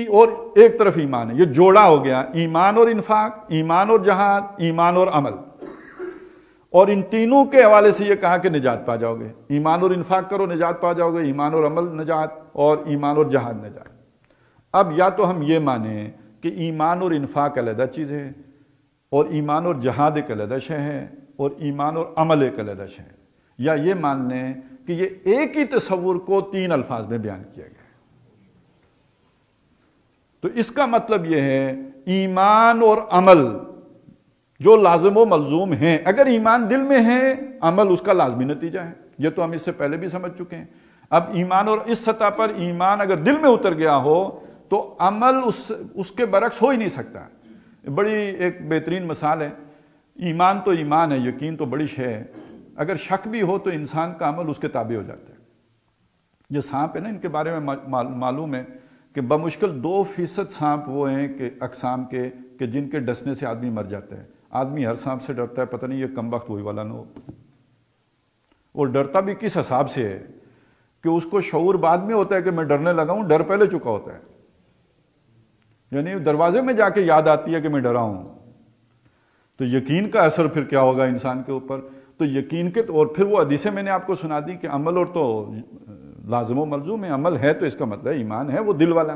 اور ایک طرف ایمان ہے، یہ جوڑا ہو گیا، ایمان اور انفاق، ایمان اور جہاد، ایمان اور عمل۔ اور ان تینوں کے حوالے سے یہ کہا کہ نجات پا جاؤ گے، ایمان اور انفاق کرو نجات پا جاؤ گے، ایمان اور عمل نجات، اور ایمان اور جہاد نجات۔ اب یا تو ہم یہ مانیں کہ ایمان اور انفاق علیحدہ چیز ہے، اور ایمان اور جہاد ایک علیحدہ شے ہے، اور ایمان اور عمل ایک علیحدہ شے ہے، یا یہ مان لیں کہ یہ ایک ہی تصور کو 3 الفاظ میں بیان کیا گیا ہے۔ تو اس کا مطلب یہ ہے ایمان اور عمل جو لازم و ملزوم ہیں، اگر ایمان دل میں ہے، عمل اس کا لازمی نتیجہ ہے۔ یہ تو ہم اس سے پہلے بھی سمجھ چکے ہیں۔ اب ایمان، اور اس سطح پر ایمان اگر دل میں اتر گیا ہو تو عمل اس کے برعکس ہو ہی نہیں سکتا۔ بڑی ایک بہترین مثال ہے، ایمان تو ایمان ہے، یقین تو بڑی شے ہے، اگر شک بھی ہو تو انسان کا عمل اس کے تابع ہو جاتا ہے۔ یہ سانپ ہے نا، ان کے بارے میں معلوم ہے کہ بمشکل 2% سانپ وہ ہیں کہ اقسام کے کہ جن کے ڈسنے سے آدمی مر جاتا ہے۔ آدمی ہر سانپ سے ڈرتا ہے، پتہ نہیں یہ کم وقت وہی والا نہ ہو۔ اور ڈرتا بھی کس حساب سے ہے کہ اس کو شعور بعد میں ہوتا ہے کہ میں ڈرنے لگا ہوں، ڈر پہلے چکا ہوتا ہے، یعنی دروازے میں جا کے یاد آتی ہے کہ میں ڈرا ہوں۔ تو یقین کا اثر پھر کیا ہوگا انسان کے اوپر؟ تو یقین کے، اور پھر وہ حدیثیں میں نے آپ کو سنا دی کہ عمل اور تو لازم و ملزوم ہے۔ عمل ہے تو اس کا مطلب ایمان ہے وہ دل والا،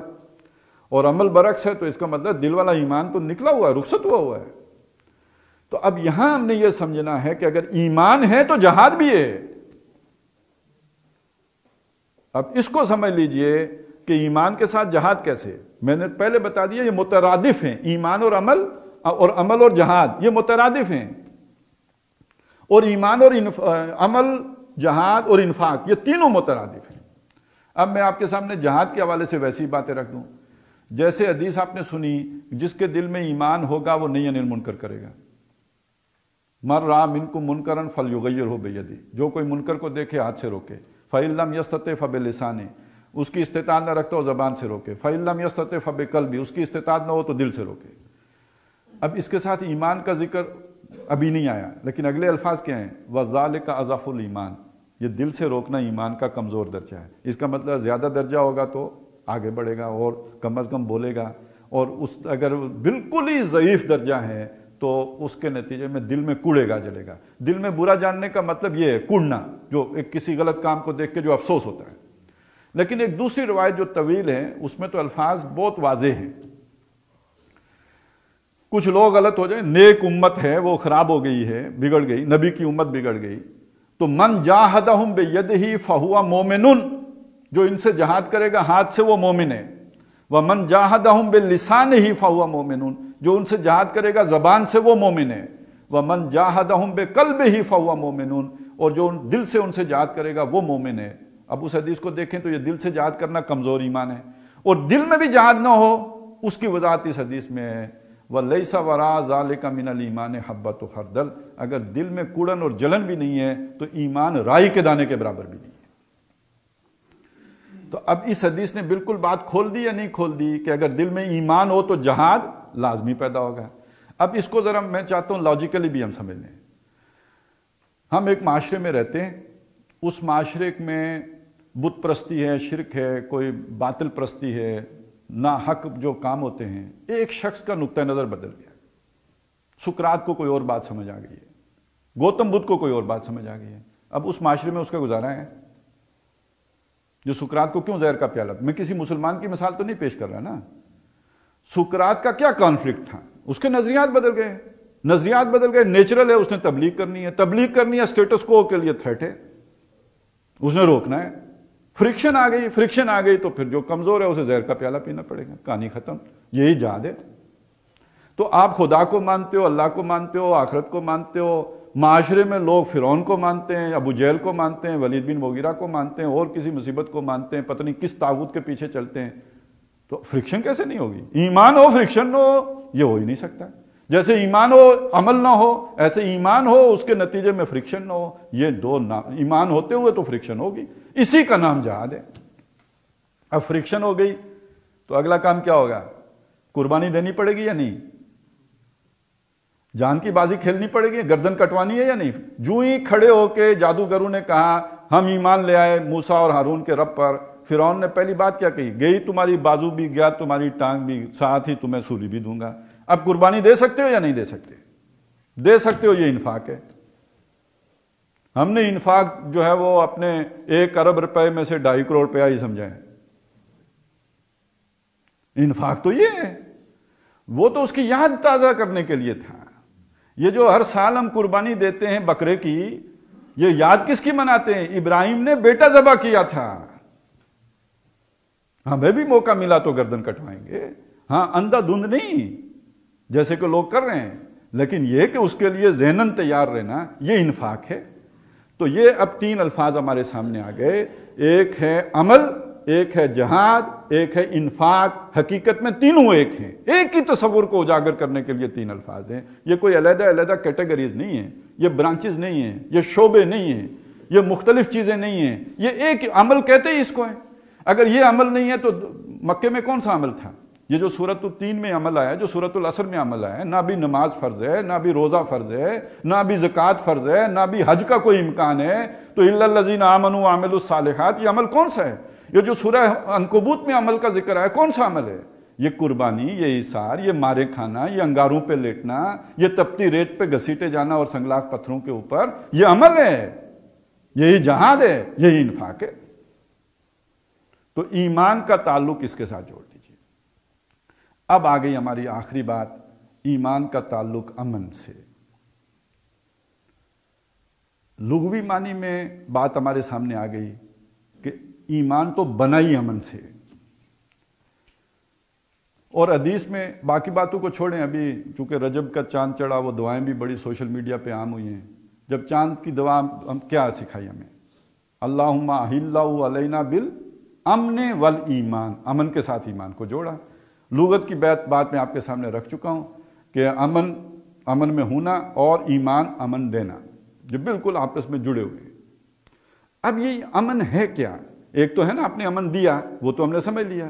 اور عمل برعکس ہے تو اس کا مطلب دل والا ایمان تو نکلا ہوا ہے، رخصت ہوا ہے۔ تو اب یہاں ہم نے یہ سمجھنا ہے کہ اگر ایمان ہے تو جہاد بھی ہے۔ اب اس کو سمجھ لیجئے کہ ایمان کے ساتھ جہاد کیسے؟ میں نے پہلے بتا دیا یہ مترادف ہیں، ایمان اور عمل اور جہاد یہ مترادف ہیں، اور ایمان اور عمل، جہاد اور انفاق یہ تینوں مترادف ہیں۔ اب میں آپ کے سامنے جہاد کے حوالے سے ویسی باتیں رکھ دوں، جیسے حدیث آپ نے سنی، جس کے دل میں ایمان ہوگا وہ نہیں انل منکر کرے گا۔ مَن رَأَىٰ مِنکُم مُنکَرًا فَلْیُغَیِّرْہُ بِیَدِہِ، جو کوئی منکر کو دیکھے ہاتھ سے روکے، فَإِن لَّمْ يَسْتَطِعْ فَبِلِسَانِهِ، اس کی استطاعت نہ رکھتا ہو زبان سے روکے، فَإِن لَّمْ يَسْتَطِعْ فَبِقَلْبِهِ، اس کی استطاعت نہ ہو تو دل سے روکے۔ اب اس کے ساتھ ایمان کا ذکر ابھی نہیں آیا، لیکن اگلے الفاظ کیا ہیں؟ وَذَلِكَ أَضْعَفُ الْإِيمَانِ، یہ دل سے روکنا ایمان کا کمزور درجہ ہے۔ اس کا مطلب زیادہ درجہ ہوگا تو آگے بڑھے گا اور کم از کم بولے گا، اور اگر بالکل ہی ضعیف درجہ ہے تو اس کے نتیجے میں دل میں کوڑے گا، جلے گا۔ دل میں برا جاننے کا مطلب یہ ہے کوڑنا، جو ایک کسی غلط کام کو دیکھ کے جو افسوس ہوتا ہے۔ لیکن ایک دوسری روایت جو طویل ہے اس میں تو الفاظ بہت واضح ہیں۔ کچھ لوگ غلط ہو جائیں، نیک امت ہے وہ خراب ہو گئی ہے، بگڑ گئی، نبی کی امت بگڑ گئی، تو من جاہدہم بیدہ فہو مومن، جو ان سے جہاد کرے گا ہاتھ سے وہ مومن ہے۔ ومن جاہدہم بلسانہ فہو مومن، جو ان سے جہاد کرے گا زبان سے وہ مومن ہے۔ ومن جاہدہم بقلبہ فہو مومن، اور جو دل سے ان سے جہاد کرے گا وہ مومن ہے۔ اب اس حدیث کو دیکھیں تو یہ دل سے جہاد کرنا کمزور ایمان ہے، اور دل میں بھی جہاد نہ ہو اس کی وضاحت اس حدیث میں ہے، وَلَيْسَ وَرَاءَ ذَلِكَ مِنَ الْإِيمَانِ حَبَّةُ خَرْدَلٍ، اگر دل میں کوڑن اور جلن بھی نہیں ہے تو ایمان رائی کے دانے کے برابر بھی نہیں ہے۔ تو اب اس حدیث نے بالکل بات کھول دی یا نہیں کھول دی کہ اگر دل میں ایمان ہو تو جہاد لازمی پیدا ہوگا۔ اب اس کو ذرا میں چاہتا ہوں لاجیکلی بھی ہم سمجھ لیں۔ ہم ایک معاشرے میں رہتے ہیں، اس معاشرے میں بت پرستی ہے، شرک ہے، کوئی باطل پرستی ہے، ناحق جو کام ہوتے ہیں۔ ایک شخص کا نقطہ نظر بدل گیا، سقراط کو کوئی اور بات سمجھ آ گئی ہے، گوتم بدھ کو کوئی اور بات سمجھ آ گئی ہے۔ اب اس معاشرے میں اس کا گزارا ہے۔ جو سقراط کو کیوں زہر کا پیالہ، میں کسی مسلمان کی مثال تو نہیں پیش کر رہا نا، سقراط کا کیا کانفلکٹ تھا؟ اس کے نظریات بدل گئے، نظریات بدل گئے، نیچرل ہے، اس نے تبلیغ کرنی ہے، تبلیغ کرنی ہے، سٹیٹس کو کے لیے تھریٹ ہے، اس نے روکنا ہے۔ فرکشن آ گئی تو پھر جو کمزور ہے اسے زہر کا پیالہ پینا پڑے گا، کہانی ختم۔ یہی جہاد ہے۔ تو آپ خدا کو مانتے ہو، اللہ کو مانتے ہو، آخرت کو مانتے ہو، معاشرے میں لوگ فرعون کو مانتے ہیں، ابو جہل کو مانتے ہیں، ولید بن مغیرہ کو مانتے ہیں، اور کسی مصیبت کو مانتے ہیں، پتہ نہیں کس طاغوت کے پیچھے چلتے ہیں، تو فرکشن کیسے نہیں ہوگی؟ ایمان ہو فرکشن نہ ہو، یہ ہو ہی نہیں سکتا۔ جیسے ایمان ہو عمل نہ ہو، ایسے ایمان ہو اس کے نتیجے میں فرکشن نہ ہو، یہ دو ایمان ہوتے ہوئے تو فرکشن ہوگی، اسی کا نام جہاد ہے۔ اب فرکشن ہو گئی تو اگلا کام کیا ہوگا؟ قربانی دینی پڑے گی یا نہیں؟ جان کی بازی کھیلنی پڑے گی، گردن کٹوانی ہے یا نہیں؟ جو ہی کھڑے ہو کے جادوگروں نے کہا ہم ایمان لے آئے موسیٰ اور ہارون کے رب پر، فرعون نے پہلی بات کیا کہی؟ گئی تمہاری بازو بھی، گیا تمہاری ٹانگ بھی، ساتھ ہی تمہیں سولی بھی دوں گا۔ اب قربانی دے سکتے ہو یا نہیں دے سکتے؟ دے سکتے ہو، یہ انفاق ہے۔ ہم نے انفاق جو ہے وہ اپنے 1 ارب روپے میں سے 2.5 کروڑ روپیہ ہی سمجھا ہے۔ انفاق تو یہ ہے، وہ تو اس کی یاد تازہ کرنے کے لیے تھا۔ یہ جو ہر سال ہم قربانی دیتے ہیں بکرے کی، یہ یاد کس کی مناتے ہیں؟ ابراہیم نے بیٹا ذبح کیا تھا۔ ہمیں بھی موقع ملا تو گردن کٹوائیں گے، ہاں اندھا دھند نہیں جیسے کہ لوگ کر رہے ہیں، لیکن یہ کہ اس کے لیے ذہناً تیار رہنا، یہ انفاق ہے۔ تو یہ اب 3 الفاظ ہمارے سامنے آ گئے، ایک ہے عمل، ایک ہے جہاد، ایک ہے انفاق۔ حقیقت میں تینوں ایک ہیں، ایک ہی تصور کو اجاگر کرنے کے لیے 3 الفاظ ہیں۔ یہ کوئی علیحدہ علیحدہ کیٹیگریز نہیں ہیں، یہ برانچز نہیں ہیں، یہ شعبے نہیں ہیں، یہ مختلف چیزیں نہیں ہیں، یہ ایک عمل کہتے ہی اس کو ہے۔ اگر یہ عمل نہیں ہے تو مکے میں کون سا عمل تھا؟ یہ جو سورۃ ال3 میں عمل آیا ہے، جو سورۃ العصر میں عمل آیا ہے، نہ بھی نماز فرض ہے، نہ بھی روزہ فرض ہے، نہ بھی زکوٰۃ فرض ہے، نہ بھی حج کا کوئی امکان ہے، تو الا الذین آمنوا وعملوا الصالحات، یہ عمل کون سا ہے؟ یہ جو سورہ عنکبوت میں عمل کا ذکر ہے، کون سا عمل ہے؟ یہ قربانی، یہ ایثار، یہ مارے کھانا، یہ انگاروں پہ لیٹنا، یہ تپتی ریت پہ گھسیٹے جانا اور سنگلاخ پتھروں کے اوپر، یہ عمل ہے، یہی جہاد ہے، یہی انفاق ہے۔ تو ایمان کا تعلق اس کے ساتھ جوڑ دیجیے۔ اب آ گئی ہماری آخری بات، ایمان کا تعلق امن سے۔ لغوی معنی میں بات ہمارے سامنے آ گئی کہ ایمان تو بنا ہی امن سے، اور حدیث میں باقی باتوں کو چھوڑیں، ابھی چونکہ رجب کا چاند چڑھا، وہ دعائیں بھی بڑی سوشل میڈیا پہ عام ہوئی ہیں۔ جب چاند کی دعا ہم کیا سکھائی ہمیں؟ اللہم احلہ علینا بالامن والایمان، امن کے ساتھ ایمان کو جوڑا۔ لغت کی بات میں آپ کے سامنے رکھ چکا ہوں کہ امن میں ہونا اور ایمان امن دینا، جو بالکل آپس میں جڑے ہوئے ہیں۔ اب یہ امن ہے کیا؟ ایک تو ہے نا آپ نے امن دیا، وہ تو ہم نے سمجھ لیا۔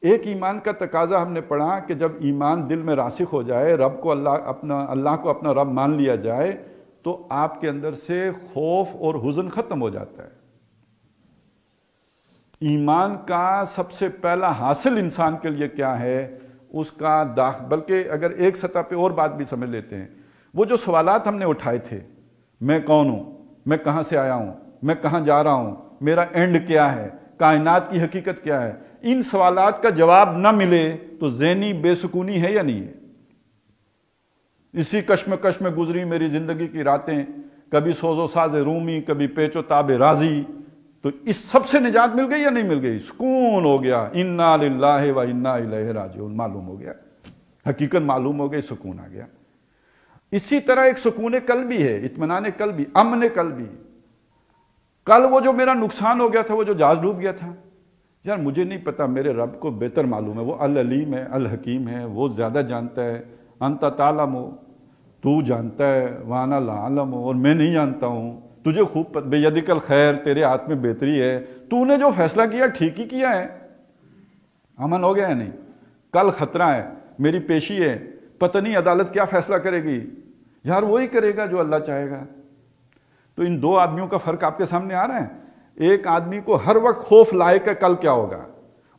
ایک ایمان کا تقاضا ہم نے پڑھا کہ جب ایمان دل میں راسخ ہو جائے، اللہ کو اپنا رب مان لیا جائے، تو آپ کے اندر سے خوف اور حزن ختم ہو جاتا ہے۔ ایمان کا سب سے پہلا حاصل انسان کے لیے کیا ہے؟ اس کا بلکہ اگر ایک سطح پہ اور بات بھی سمجھ لیتے ہیں، وہ جو سوالات ہم نے اٹھائے تھے، میں کون ہوں، میں کہاں سے آیا ہوں، میں کہاں جا رہا ہوں، میرا اینڈ کیا ہے، کائنات کی حقیقت کیا ہے، ان سوالات کا جواب نہ ملے تو ذہنی بے سکونی ہے یا نہیں ہے؟ اسی کشمکش میں گزری میری زندگی کی راتیں، کبھی سوز و ساز رومی، کبھی پیچ و تاب راضی، تو اس سب سے نجات مل گئی یا نہیں مل گئی؟ سکون ہو گیا، انا للہ و انا الیہ راجعون معلوم ہو گیا، حقیقت معلوم ہو گئی، سکون آ گیا۔ اسی طرح ایک سکون قلبی ہے، اطمینان قلبی، امن قلبی۔ کل وہ جو میرا نقصان ہو گیا تھا، وہ جو جہاز ڈوب گیا تھا، یار مجھے نہیں پتا، میرے رب کو بہتر معلوم ہے، وہ العلیم ہے، الحکیم ہے، وہ زیادہ جانتا ہے۔ انت تعلم، تو جانتا ہے، وانا لا اعلم، اور میں نہیں جانتا ہوں، تجھے خوب بیدک الخیر، تیرے ہاتھ میں بہتری ہے، تو نے جو فیصلہ کیا ٹھیک ہی کیا ہے۔ امن ہو گیا ہے نہیں؟ کل خطرہ ہے، میری پیشی ہے، پتہ نہیں عدالت کیا فیصلہ کرے گی، یار وہی کرے گا جو اللہ چاہے گا۔ تو ان دو آدمیوں کا فرق آپ کے سامنے آ رہا ہے۔ ایک آدمی کو ہر وقت خوف لائق ہے کل کیا ہوگا،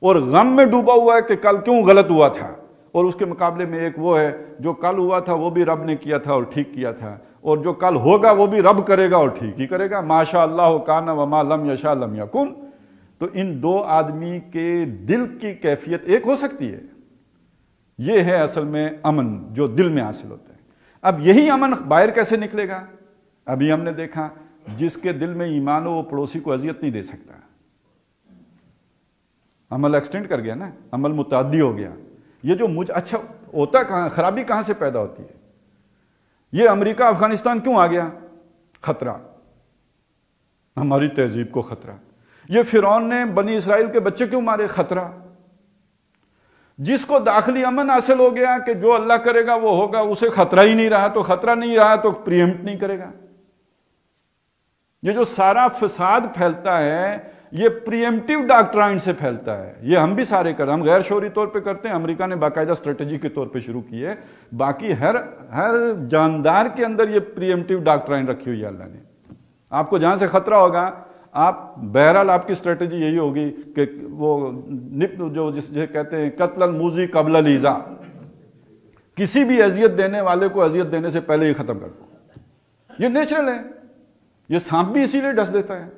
اور غم میں ڈوبا ہوا ہے کہ کل کیوں غلط ہوا تھا، اور اس کے مقابلے میں ایک وہ ہے جو کل ہوا تھا وہ بھی رب نے کیا تھا اور ٹھیک کیا تھا، اور جو کل ہوگا وہ بھی رب کرے گا اور ٹھیک ہی کرے گا۔ ماشاء اللہ کان وما لم یشاء لم یکن۔ تو ان دو آدمی کے دل کی کیفیت ایک ہو سکتی ہے۔ یہ ہے اصل میں امن جو دل میں حاصل ہوتا ہے۔ اب یہی امن باہر کیسے نکلے گا؟ ابھی ہم نے دیکھا جس کے دل میں ایمان ہو وہ پڑوسی کو اذیت نہیں دے سکتا۔ عمل ایکسٹینڈ کر گیا نا، عمل متعدی ہو گیا۔ یہ جو اچھا ہوتا کہاں، خرابی کہاں سے پیدا ہوتی ہے؟ یہ امریکہ افغانستان کیوں آ گیا؟ خطرہ، ہماری تہذیب کو خطرہ۔ یہ فرعون نے بنی اسرائیل کے بچے کیوں مارے؟ خطرہ۔ جس کو داخلی امن حاصل ہو گیا کہ جو اللہ کرے گا وہ ہوگا، اسے خطرہ ہی نہیں رہا، تو خطرہ نہیں رہا تو پریمپٹ نہیں کرے گا۔ یہ جو سارا فساد پھیلتا ہے یہ پریمپٹیو ڈاکٹرائن سے پھیلتا ہے. یہ ہم بھی سارے کرتے ہیں, ہم غیر شعوری طور پہ کرتے ہیں, امریکہ نے باقاعدہ اسٹریٹجی کے طور پہ شروع کی ہے. باقی ہر جاندار کے اندر یہ پریمپٹیو ڈاکٹرائن رکھی ہوئی ہے اللہ نے. آپ کو جہاں سے خطرہ ہوگا, آپ بہرحال آپ کی اسٹریٹجی یہی ہوگی کہ وہ جو جسے کہتے ہیں قتل الموذی قبل الایذاء, کسی بھی اذیت دینے والے کو اذیت دینے سے پہلے ہی ختم کر دو. یہ نیچرل ہے, یہ سانپ بھی اسی لیے ڈس دیتا ہے.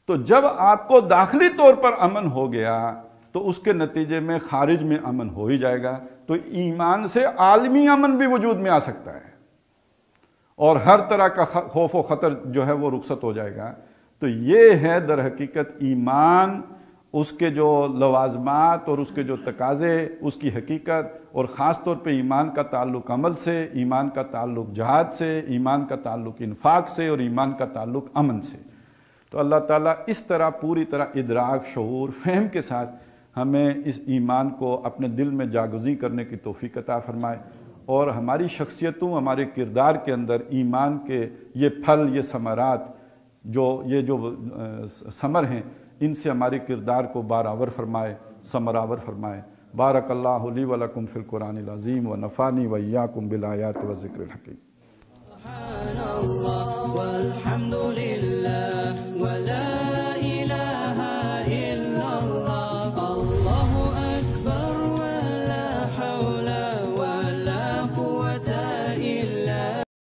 تو جب آپ کو داخلی طور پر امن ہو گیا تو اس کے نتیجے میں خارج میں امن ہو ہی جائے گا. تو ایمان سے عالمی امن بھی وجود میں آ سکتا ہے اور ہر طرح کا خوف و خطر جو ہے وہ رخصت ہو جائے گا. تو یہ ہے در حقیقت ایمان, اس کے جو لوازمات اور اس کے جو تقاضے, اس کی حقیقت, اور خاص طور پہ ایمان کا تعلق عمل سے, ایمان کا تعلق جہاد سے, ایمان کا تعلق انفاق سے, اور ایمان کا تعلق امن سے. تو اللہ تعالیٰ اس طرح پوری طرح ادراک, شعور, فہم کے ساتھ ہمیں اس ایمان کو اپنے دل میں جاگزیں کرنے کی توفیق عطا فرمائے, اور ہماری شخصیتوں, ہمارے کردار کے اندر ایمان کے یہ پھل, یہ ثمرات, جو ثمر ہیں, ان سے ہمارے کردار کو بارآور فرمائے, ثمرآور فرمائے. بارک اللہ لی و لکم فی القرآن العظیم و نفعنی و ایاکم بالآیات و ذکر الحکیم.